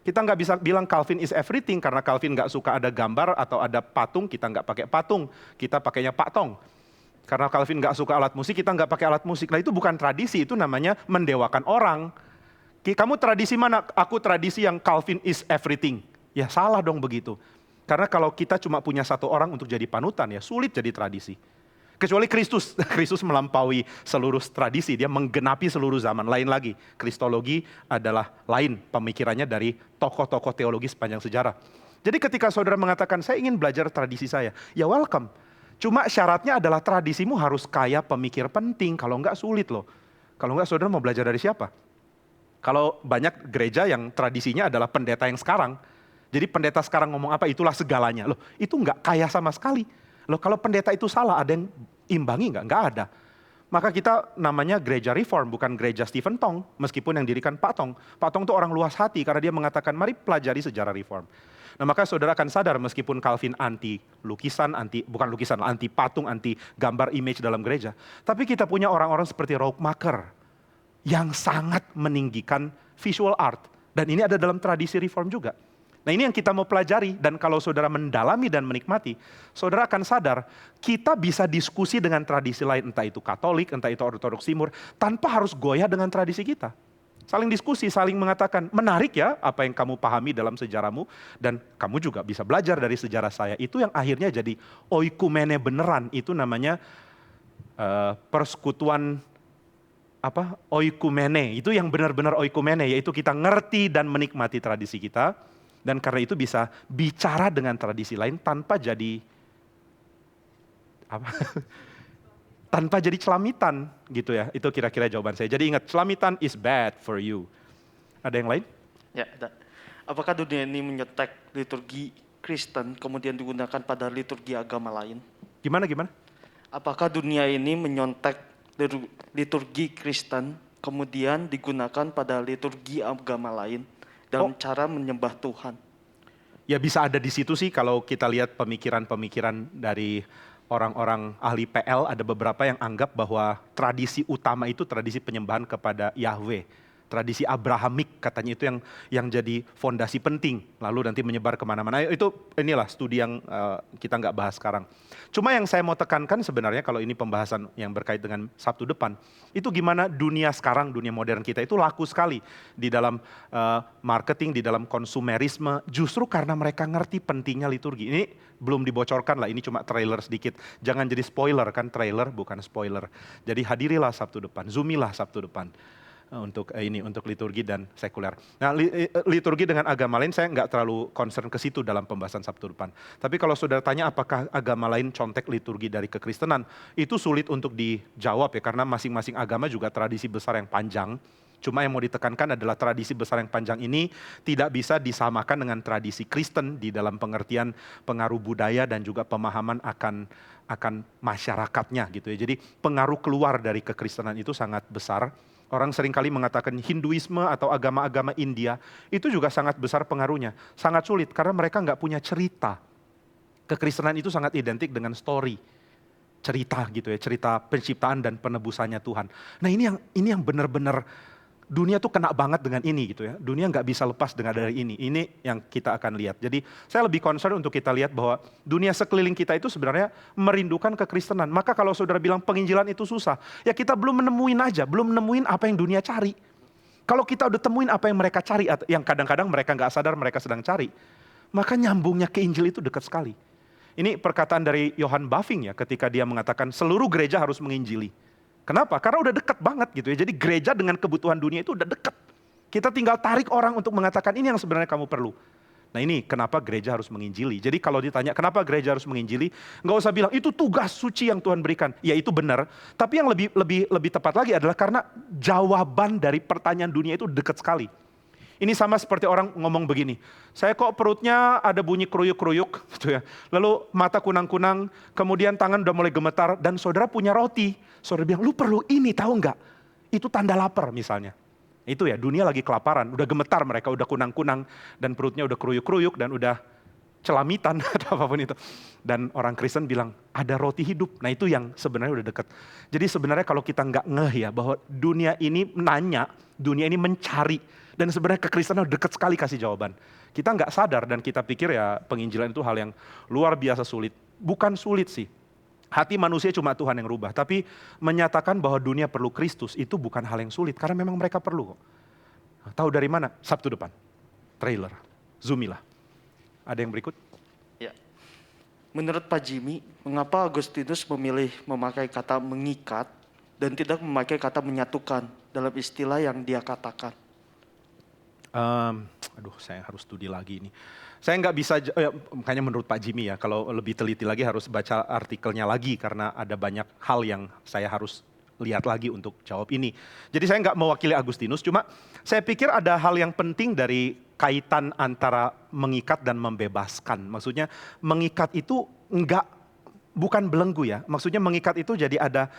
Kita nggak bisa bilang Calvin is everything. Karena Calvin nggak suka ada gambar atau ada patung, kita nggak pakai patung. Kita pakainya patong. Karena Calvin nggak suka alat musik, kita nggak pakai alat musik. Nah itu bukan tradisi, itu namanya mendewakan orang. Kamu tradisi mana? Aku tradisi yang Calvin is everything. Ya salah dong begitu. Karena kalau kita cuma punya satu orang untuk jadi panutan, ya sulit jadi tradisi. Kecuali Kristus, Kristus melampaui seluruh tradisi, dia menggenapi seluruh zaman. Lain lagi, Kristologi adalah lain pemikirannya dari tokoh-tokoh teologi sepanjang sejarah. Jadi ketika saudara mengatakan, saya ingin belajar tradisi saya, ya welcome. Cuma syaratnya adalah tradisimu harus kaya pemikir penting, kalau enggak sulit loh. Kalau enggak saudara mau belajar dari siapa? Kalau banyak gereja yang tradisinya adalah pendeta yang sekarang. Jadi pendeta sekarang ngomong apa itulah segalanya. Loh itu enggak kaya sama sekali. Loh kalau pendeta itu salah ada yang imbangi enggak? Enggak ada. Maka kita namanya gereja reform bukan gereja Stephen Tong. Meskipun yang dirikan Pak Tong. Pak Tong itu orang luas hati karena dia mengatakan mari pelajari sejarah reform. Nah maka saudara akan sadar meskipun Calvin anti lukisan, anti patung, anti gambar image dalam gereja. Tapi kita punya orang-orang seperti Rockmaker yang sangat meninggikan visual art. Dan ini ada dalam tradisi reform juga. Nah ini yang kita mau pelajari dan kalau saudara mendalami dan menikmati, saudara akan sadar kita bisa diskusi dengan tradisi lain, entah itu Katolik, entah itu Ortodoks Timur, tanpa harus goyah dengan tradisi kita. Saling diskusi, saling mengatakan, menarik ya apa yang kamu pahami dalam sejarahmu, dan kamu juga bisa belajar dari sejarah saya. Itu yang akhirnya jadi oikumene beneran, itu namanya persekutuan oikumene, itu yang benar-benar oikumene, yaitu kita ngerti dan menikmati tradisi kita, dan karena itu bisa bicara dengan tradisi lain tanpa jadi tanpa jadi celamitan gitu ya. Itu kira-kira jawaban saya. Jadi ingat, celamitan is bad for you. Ada yang lain? Ya, ada. Apakah dunia ini menyetek liturgi Kristen kemudian digunakan pada liturgi agama lain? Gimana? Apakah dunia ini menyontek liturgi Kristen kemudian digunakan pada liturgi agama lain dalam cara menyembah Tuhan? Ya bisa ada di situ sih kalau kita lihat pemikiran-pemikiran dari orang-orang ahli PL, ada beberapa yang anggap bahwa tradisi utama itu tradisi penyembahan kepada Yahweh. Tradisi Abrahamik katanya itu yang jadi fondasi penting. Lalu nanti menyebar kemana-mana. Itu inilah studi yang kita nggak bahas sekarang. Cuma yang saya mau tekankan sebenarnya kalau ini pembahasan yang berkait dengan Sabtu depan. Itu gimana dunia sekarang, dunia modern kita itu laku sekali. Di dalam marketing, di dalam konsumerisme. Justru karena mereka ngerti pentingnya liturgi. Ini belum dibocorkan lah, ini cuma trailer sedikit. Jangan jadi spoiler kan, trailer bukan spoiler. Jadi hadirilah Sabtu depan, zoomilah Sabtu depan. Untuk liturgi dan sekuler. Nah, liturgi dengan agama lain saya nggak terlalu concern ke situ dalam pembahasan Sabtu depan. Tapi kalau saudara tanya apakah agama lain contek liturgi dari kekristenan, itu sulit untuk dijawab ya, karena masing-masing agama juga tradisi besar yang panjang. Cuma yang mau ditekankan adalah tradisi besar yang panjang ini tidak bisa disamakan dengan tradisi Kristen di dalam pengertian pengaruh budaya dan juga pemahaman akan masyarakatnya gitu ya. Jadi pengaruh keluar dari kekristenan itu sangat besar. Orang seringkali mengatakan Hinduisme atau agama-agama India itu juga sangat besar pengaruhnya. Sangat sulit karena mereka nggak punya cerita. Kekristenan itu sangat identik dengan story. Cerita gitu ya, cerita penciptaan dan penebusannya Tuhan. Nah ini yang benar-benar dunia tuh kena banget dengan ini gitu ya. Dunia nggak bisa lepas dengan dari ini. Ini yang kita akan lihat. Jadi saya lebih concern untuk kita lihat bahwa dunia sekeliling kita itu sebenarnya merindukan kekristenan. Maka kalau saudara bilang penginjilan itu susah, ya kita belum menemuin apa yang dunia cari. Kalau kita udah temuin apa yang mereka cari, yang kadang-kadang mereka nggak sadar mereka sedang cari, maka nyambungnya ke Injil itu dekat sekali. Ini perkataan dari Johann Bavinck ya, ketika dia mengatakan seluruh gereja harus menginjili. Kenapa? Karena udah dekat banget gitu ya. Jadi gereja dengan kebutuhan dunia itu udah dekat. Kita tinggal tarik orang untuk mengatakan ini yang sebenarnya kamu perlu. Nah ini kenapa gereja harus menginjili. Jadi kalau ditanya kenapa gereja harus menginjili, nggak usah bilang itu tugas suci yang Tuhan berikan. Ya itu benar. Tapi yang lebih tepat lagi adalah karena jawaban dari pertanyaan dunia itu dekat sekali. Ini sama seperti orang ngomong begini, saya kok perutnya ada bunyi keruyuk-keruyuk gitu ya. Lalu mata kunang-kunang, kemudian tangan udah mulai gemetar dan saudara punya roti. Saudara bilang, lu perlu ini tahu nggak? itu tanda lapar misalnya. Itu ya, dunia lagi kelaparan, udah gemetar mereka, udah kunang-kunang, dan perutnya udah keruyuk-keruyuk, dan udah celamitan atau apapun itu. Dan orang Kristen bilang, ada roti hidup. Nah itu yang sebenarnya udah deket. Jadi sebenarnya kalau kita nggak ngeh ya, bahwa dunia ini nanya, dunia ini mencari, dan sebenarnya kekristenan udah deket sekali kasih jawaban. Kita nggak sadar dan kita pikir ya penginjilan itu hal yang luar biasa sulit. Bukan sulit sih. Hati manusia cuma Tuhan yang rubah. Tapi menyatakan bahwa dunia perlu Kristus itu bukan hal yang sulit. Karena memang mereka perlu kok. Tahu dari mana? Sabtu depan. Trailer. Zoomilah. Ada yang berikut? Ya. Menurut Pak Jimmy, mengapa Agustinus memilih memakai kata mengikat dan tidak memakai kata menyatukan dalam istilah yang dia katakan? Aduh, saya harus studi lagi ini. Saya nggak bisa, makanya menurut Pak Jimmy ya, kalau lebih teliti lagi harus baca artikelnya lagi karena ada banyak hal yang saya harus lihat lagi untuk jawab ini. Jadi saya nggak mewakili Agustinus, cuma saya pikir ada hal yang penting dari kaitan antara mengikat dan membebaskan. Maksudnya mengikat itu bukan belenggu ya. Maksudnya mengikat itu jadi ada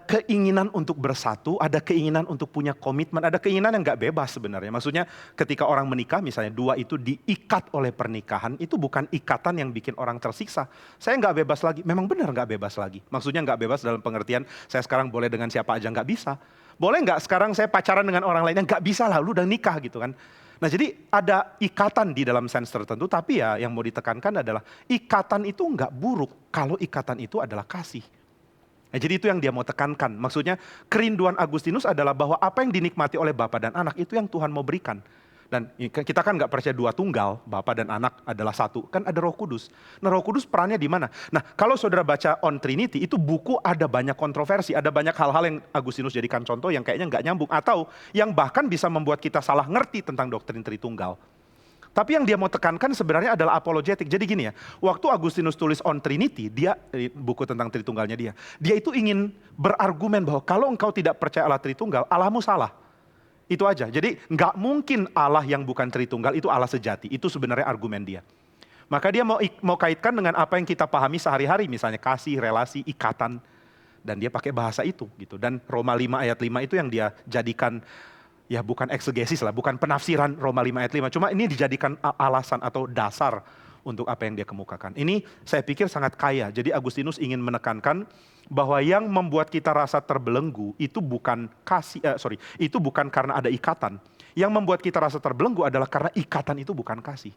keinginan untuk bersatu, ada keinginan untuk punya komitmen, ada keinginan yang nggak bebas sebenarnya. Maksudnya ketika orang menikah misalnya dua itu diikat oleh pernikahan, itu bukan ikatan yang bikin orang tersiksa. Saya nggak bebas lagi, memang benar nggak bebas lagi. Maksudnya nggak bebas dalam pengertian saya sekarang boleh dengan siapa aja, nggak bisa. Boleh nggak sekarang saya pacaran dengan orang lainnya, nggak bisa lah, lu udah nikah gitu kan. Nah jadi ada ikatan di dalam sense tertentu, tapi ya yang mau ditekankan adalah ikatan itu nggak buruk kalau ikatan itu adalah kasih. Nah, jadi itu yang dia mau tekankan. Maksudnya kerinduan Agustinus adalah bahwa apa yang dinikmati oleh Bapa dan Anak itu yang Tuhan mau berikan. Dan kita kan nggak percaya dua tunggal, Bapa dan Anak adalah satu. Kan ada Roh Kudus. Nah Roh Kudus perannya di mana? Nah kalau saudara baca On Trinity, itu buku ada banyak kontroversi. Ada banyak hal-hal yang Agustinus jadikan contoh yang kayaknya nggak nyambung. Atau yang bahkan bisa membuat kita salah ngerti tentang doktrin Tritunggal. Tapi yang dia mau tekankan sebenarnya adalah apologetik. Jadi gini ya, waktu Agustinus tulis On Trinity, dia buku tentang Tritunggalnya dia itu ingin berargumen bahwa kalau engkau tidak percaya Allah Tritunggal, Allahmu salah. Itu aja. Jadi nggak mungkin Allah yang bukan Tritunggal itu Allah sejati. Itu sebenarnya argumen dia. Maka dia mau kaitkan dengan apa yang kita pahami sehari-hari, misalnya kasih, relasi, ikatan, dan dia pakai bahasa itu gitu. Dan Roma 5 ayat 5 itu yang dia jadikan, ya bukan eksegesis lah, bukan penafsiran Roma 5 ayat 5. Cuma ini dijadikan alasan atau dasar untuk apa yang dia kemukakan. Ini saya pikir sangat kaya. Jadi Agustinus ingin menekankan bahwa yang membuat kita rasa terbelenggu itu bukan itu bukan karena ada ikatan. Yang membuat kita rasa terbelenggu adalah karena ikatan itu bukan kasih.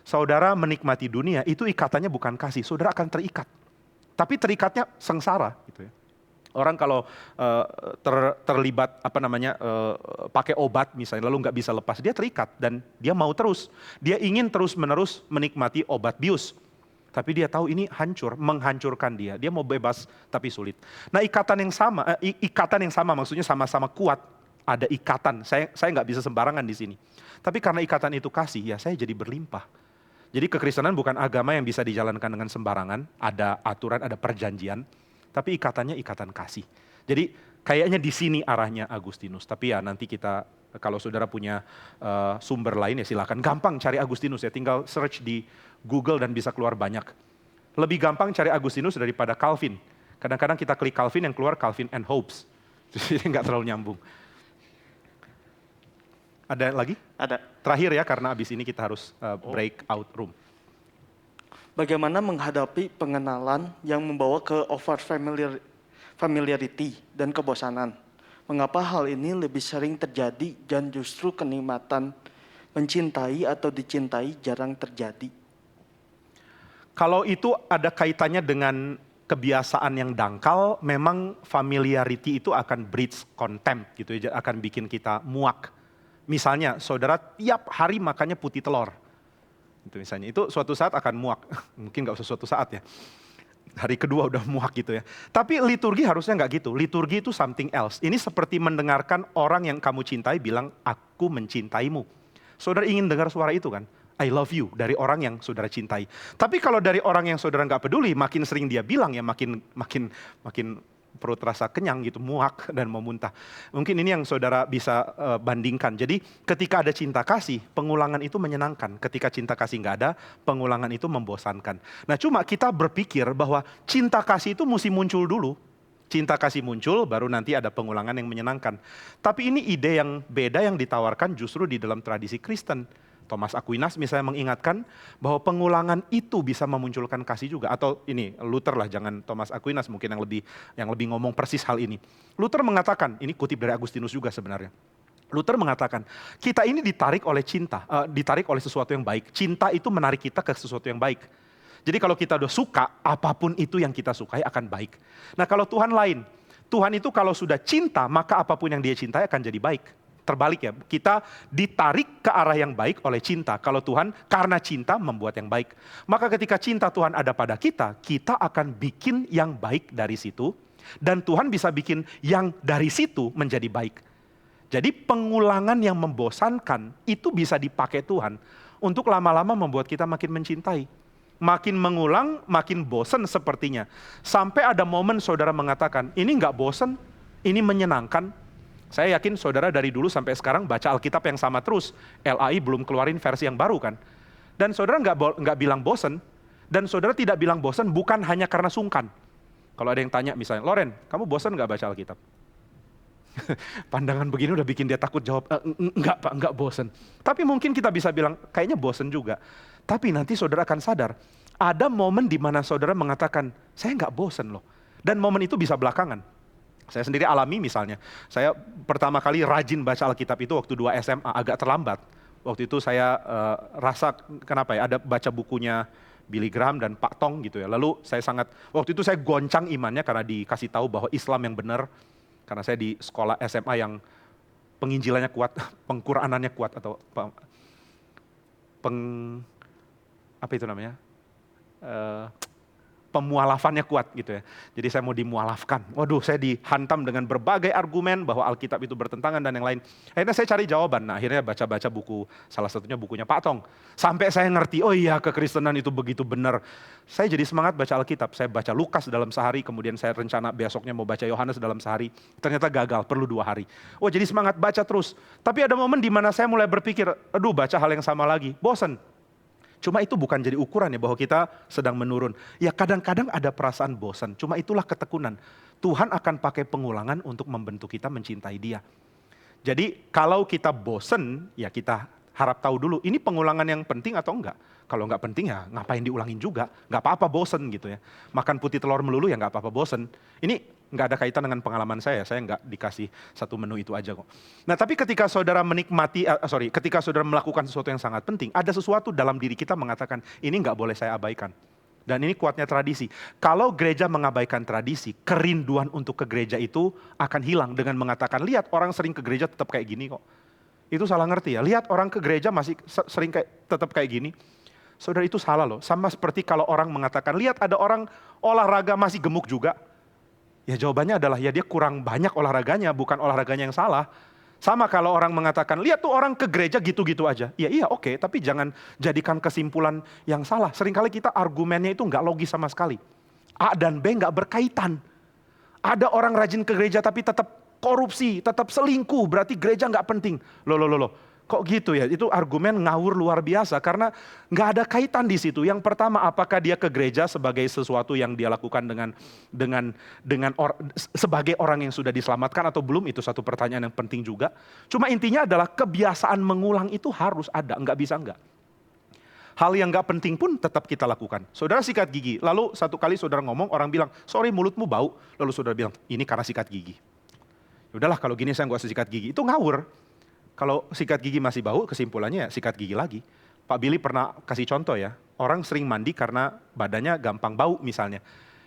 Saudara menikmati dunia, itu ikatannya bukan kasih. Saudara akan terikat. Tapi terikatnya sengsara gitu ya. Orang kalau terlibat pakai obat misalnya lalu nggak bisa lepas, dia terikat dan dia mau terus. Dia ingin terus-menerus menikmati obat bius. Tapi dia tahu ini menghancurkan dia. Dia mau bebas tapi sulit. Nah ikatan yang sama maksudnya sama-sama kuat. Ada ikatan. Saya nggak bisa sembarangan di sini. Tapi karena ikatan itu kasih, ya saya jadi berlimpah. Jadi kekristenan bukan agama yang bisa dijalankan dengan sembarangan. Ada aturan, ada perjanjian. Tapi ikatannya ikatan kasih. Jadi kayaknya di sini arahnya Agustinus. Tapi ya nanti kita, kalau saudara punya sumber lain ya silakan. Gampang cari Agustinus ya, tinggal search di Google dan bisa keluar banyak. Lebih gampang cari Agustinus daripada Calvin. Kadang-kadang kita klik Calvin yang keluar Calvin and Hobbes. Jadi nggak terlalu nyambung. Ada lagi? Ada. Terakhir ya, karena abis ini kita harus break out room. Bagaimana menghadapi pengenalan yang membawa ke over familiarity dan kebosanan? Mengapa hal ini lebih sering terjadi dan justru kenikmatan mencintai atau dicintai jarang terjadi? Kalau itu ada kaitannya dengan kebiasaan yang dangkal, memang familiarity itu akan breeds contempt gitu ya, akan bikin kita muak. Misalnya saudara tiap hari makannya putih telur. Itu misalnya, itu suatu saat akan muak. Mungkin gak usah suatu saat ya. Hari kedua udah muak gitu ya. Tapi liturgi harusnya gak gitu. Liturgi itu something else. Ini seperti mendengarkan orang yang kamu cintai bilang, aku mencintaimu. Saudara ingin dengar suara itu kan? I love you, dari orang yang saudara cintai. Tapi kalau dari orang yang saudara gak peduli, makin sering dia bilang ya makin perut rasa kenyang gitu, muak dan mau muntah. Mungkin ini yang saudara bisa bandingkan. Jadi ketika ada cinta kasih, pengulangan itu menyenangkan. Ketika cinta kasih nggak ada, pengulangan itu membosankan. Nah cuma kita berpikir bahwa cinta kasih itu mesti muncul dulu. Cinta kasih muncul, baru nanti ada pengulangan yang menyenangkan. Tapi ini ide yang beda yang ditawarkan justru di dalam tradisi Kristen. Thomas Aquinas misalnya mengingatkan bahwa pengulangan itu bisa memunculkan kasih juga. Atau ini Luther lah, jangan Thomas Aquinas mungkin yang lebih ngomong persis hal ini. Luther mengatakan, ini kutip dari Agustinus juga sebenarnya. Luther mengatakan, kita ini ditarik oleh cinta, ditarik oleh sesuatu yang baik. Cinta itu menarik kita ke sesuatu yang baik. Jadi kalau kita udah suka, apapun itu yang kita sukai akan baik. Nah kalau Tuhan lain, Tuhan itu kalau sudah cinta, maka apapun yang dia cintai akan jadi baik. Terbalik ya, kita ditarik ke arah yang baik oleh cinta. Kalau Tuhan karena cinta membuat yang baik. Maka ketika cinta Tuhan ada pada kita, kita akan bikin yang baik dari situ. Dan Tuhan bisa bikin yang dari situ menjadi baik. Jadi pengulangan yang membosankan itu bisa dipakai Tuhan untuk lama-lama membuat kita makin mencintai. Makin mengulang, makin bosan sepertinya. Sampai ada momen saudara mengatakan, ini nggak bosan, ini menyenangkan. Saya yakin saudara dari dulu sampai sekarang baca Alkitab yang sama terus. LAI belum keluarin versi yang baru kan. Dan saudara nggak bilang bosan. Dan saudara tidak bilang bosan bukan hanya karena sungkan. Kalau ada yang tanya misalnya, Loren, kamu bosan nggak baca Alkitab? Pandangan begini udah bikin dia takut jawab, enggak Pak, enggak bosan. Tapi mungkin kita bisa bilang, kayaknya bosan juga. Tapi nanti saudara akan sadar, ada momen di mana saudara mengatakan, saya enggak bosan loh. Dan momen itu bisa belakangan. Saya sendiri alami misalnya, saya pertama kali rajin baca Alkitab itu waktu 2 SMA, agak terlambat. Waktu itu saya rasa, kenapa ya, ada baca bukunya Billy Graham dan Pak Tong gitu ya. Lalu waktu itu saya goncang imannya karena dikasih tahu bahwa Islam yang benar. Karena saya di sekolah SMA yang penginjilannya kuat, pengquranannya kuat, atau apa itu namanya? Pemualafannya kuat gitu ya. Jadi saya mau dimualafkan. Waduh, saya dihantam dengan berbagai argumen bahwa Alkitab itu bertentangan dan yang lain. Akhirnya saya cari jawaban. Nah, akhirnya baca-baca buku, salah satunya bukunya Pak Tong. Sampai saya ngerti, oh iya kekristenan itu begitu benar. Saya jadi semangat baca Alkitab. Saya baca Lukas dalam sehari, kemudian saya rencana besoknya mau baca Yohanes dalam sehari. Ternyata gagal, perlu 2 hari. Oh jadi semangat baca terus. Tapi ada momen di mana saya mulai berpikir, aduh baca hal yang sama lagi, bosan. Cuma itu bukan jadi ukuran ya bahwa kita sedang menurun. Ya kadang-kadang ada perasaan bosan, cuma itulah ketekunan. Tuhan akan pakai pengulangan untuk membentuk kita mencintai Dia. Jadi kalau kita bosan, ya kita harap tahu dulu, ini pengulangan yang penting atau enggak. Kalau enggak penting ya ngapain diulangin juga, enggak apa-apa bosan gitu ya. Makan putih telur melulu ya enggak apa-apa bosan. Ini enggak ada kaitan dengan pengalaman saya enggak dikasih satu menu itu aja kok. Nah tapi ketika saudara ketika saudara melakukan sesuatu yang sangat penting, ada sesuatu dalam diri kita mengatakan, ini enggak boleh saya abaikan. Dan ini kuatnya tradisi. Kalau gereja mengabaikan tradisi, kerinduan untuk ke gereja itu akan hilang dengan mengatakan, lihat orang sering ke gereja tetap kayak gini kok. Itu salah ngerti ya, lihat orang ke gereja masih sering tetap kayak gini. Saudara itu salah loh, sama seperti kalau orang mengatakan, lihat ada orang olahraga masih gemuk juga. Ya jawabannya adalah, ya dia kurang banyak olahraganya, bukan olahraganya yang salah. Sama kalau orang mengatakan, lihat tuh orang ke gereja gitu-gitu aja. Iya oke, tapi jangan jadikan kesimpulan yang salah. Seringkali kita argumennya itu nggak logis sama sekali. A dan B nggak berkaitan. Ada orang rajin ke gereja tapi tetap korupsi, tetap selingkuh, berarti gereja nggak penting. Loh. Kok gitu ya? Itu argumen ngawur luar biasa karena nggak ada kaitan di situ. Yang pertama, apakah dia ke gereja sebagai sesuatu yang dia lakukan sebagai orang yang sudah diselamatkan atau belum? Itu satu pertanyaan yang penting juga. Cuma intinya adalah kebiasaan mengulang itu harus ada, nggak bisa nggak. Hal yang nggak penting pun tetap kita lakukan. Saudara sikat gigi, lalu satu kali saudara ngomong, orang bilang, sorry mulutmu bau. Lalu saudara bilang, ini karena sikat gigi. Udahlah kalau gini saya nggak usah sikat gigi. Itu ngawur. Kalau sikat gigi masih bau, kesimpulannya ya sikat gigi lagi. Pak Billy pernah kasih contoh ya, orang sering mandi karena badannya gampang bau misalnya.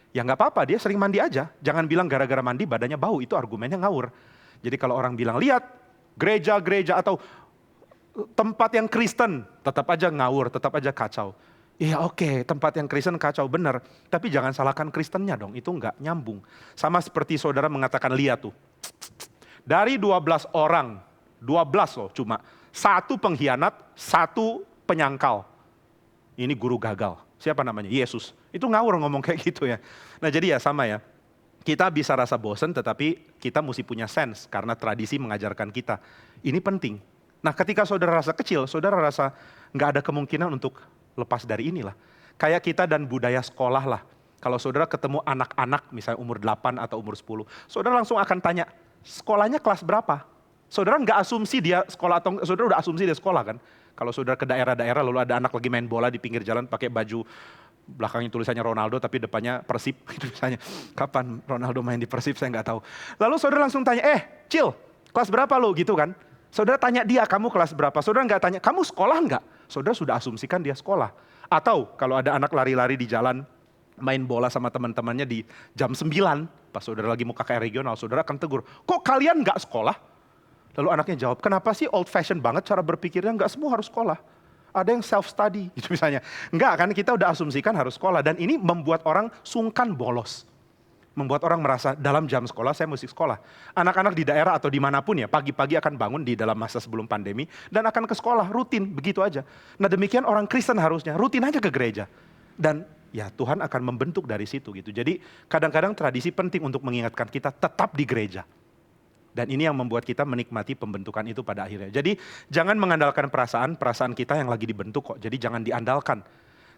Ya nggak apa-apa, dia sering mandi aja. Jangan bilang gara-gara mandi badannya bau, itu argumennya ngawur. Jadi kalau orang bilang, lihat gereja-gereja atau tempat yang Kristen, tetap aja ngawur, tetap aja kacau. Iya oke, tempat yang Kristen kacau benar. Tapi jangan salahkan Kristennya dong, itu nggak nyambung. Sama seperti saudara mengatakan, lihat tuh. Dari 12 orang, 12 loh cuma. 1 pengkhianat, 1 penyangkal. Ini guru gagal. Siapa namanya? Yesus. Itu ngawur ngomong kayak gitu ya. Nah jadi ya sama ya. Kita bisa rasa bosan tetapi kita mesti punya sense. Karena tradisi mengajarkan kita. Ini penting. Nah ketika saudara rasa kecil, saudara rasa nggak ada kemungkinan untuk lepas dari inilah. Kayak kita dan budaya sekolah lah. Kalau saudara ketemu anak-anak misalnya umur 8 atau umur 10, saudara langsung akan tanya, sekolahnya kelas berapa? Saudara nggak asumsi dia sekolah atau saudara udah asumsi dia sekolah kan? Kalau saudara ke daerah-daerah lalu ada anak lagi main bola di pinggir jalan pakai baju belakangnya tulisannya Ronaldo tapi depannya Persib gitu misalnya. Kapan Ronaldo main di Persib saya nggak tahu. Lalu saudara langsung tanya, Cil, kelas berapa lo gitu kan? Saudara tanya dia, kamu kelas berapa? Saudara nggak tanya, kamu sekolah nggak? Saudara sudah asumsikan dia sekolah. Atau kalau ada anak lari-lari di jalan, main bola sama teman-temannya di jam 9, pas saudara lagi mau KKR regional, saudara akan tegur, kok kalian nggak sekolah? Lalu anaknya jawab, kenapa sih old fashion banget cara berpikirnya, nggak semua harus sekolah. Ada yang self study gitu misalnya. Enggak kan, kita udah asumsikan harus sekolah. Dan ini membuat orang sungkan bolos. Membuat orang merasa dalam jam sekolah saya mesti sekolah. Anak-anak di daerah atau dimanapun ya, pagi-pagi akan bangun di dalam masa sebelum pandemi. Dan akan ke sekolah, rutin, begitu aja. Nah demikian orang Kristen harusnya, rutin aja ke gereja. Dan ya Tuhan akan membentuk dari situ gitu. Jadi kadang-kadang tradisi penting untuk mengingatkan kita tetap di gereja. Dan ini yang membuat kita menikmati pembentukan itu pada akhirnya. Jadi jangan mengandalkan perasaan kita yang lagi dibentuk kok. Jadi jangan diandalkan.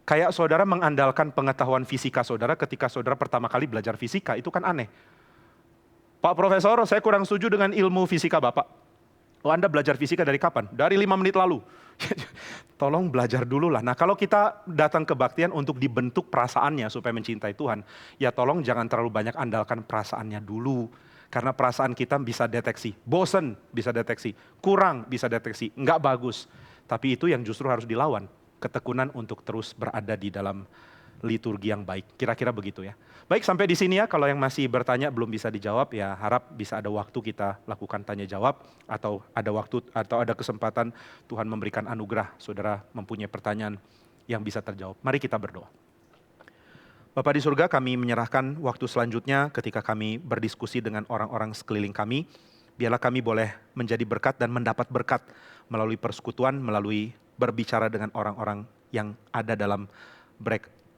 Kayak saudara mengandalkan pengetahuan fisika saudara ketika saudara pertama kali belajar fisika, itu kan aneh. Pak Profesor, saya kurang setuju dengan ilmu fisika Bapak. Oh Anda belajar fisika dari kapan? Dari 5 menit lalu. Tolong belajar dulu lah. Nah kalau kita datang kebaktian untuk dibentuk perasaannya supaya mencintai Tuhan, ya tolong jangan terlalu banyak andalkan perasaannya dulu. Karena perasaan kita bisa deteksi, bosen bisa deteksi, kurang bisa deteksi, nggak bagus. Tapi itu yang justru harus dilawan, ketekunan untuk terus berada di dalam liturgi yang baik. Kira-kira begitu ya. Baik sampai di sini ya, kalau yang masih bertanya belum bisa dijawab ya harap bisa ada waktu kita lakukan tanya jawab. Atau ada waktu atau ada kesempatan Tuhan memberikan anugerah, saudara mempunyai pertanyaan yang bisa terjawab. Mari kita berdoa. Bapa di surga, kami menyerahkan waktu selanjutnya ketika kami berdiskusi dengan orang-orang sekeliling kami. Biarlah kami boleh menjadi berkat dan mendapat berkat melalui persekutuan, melalui berbicara dengan orang-orang yang ada dalam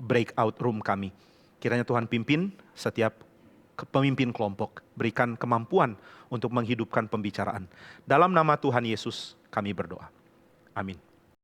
breakout room kami. Kiranya Tuhan pimpin setiap pemimpin kelompok, berikan kemampuan untuk menghidupkan pembicaraan. Dalam nama Tuhan Yesus kami berdoa. Amin.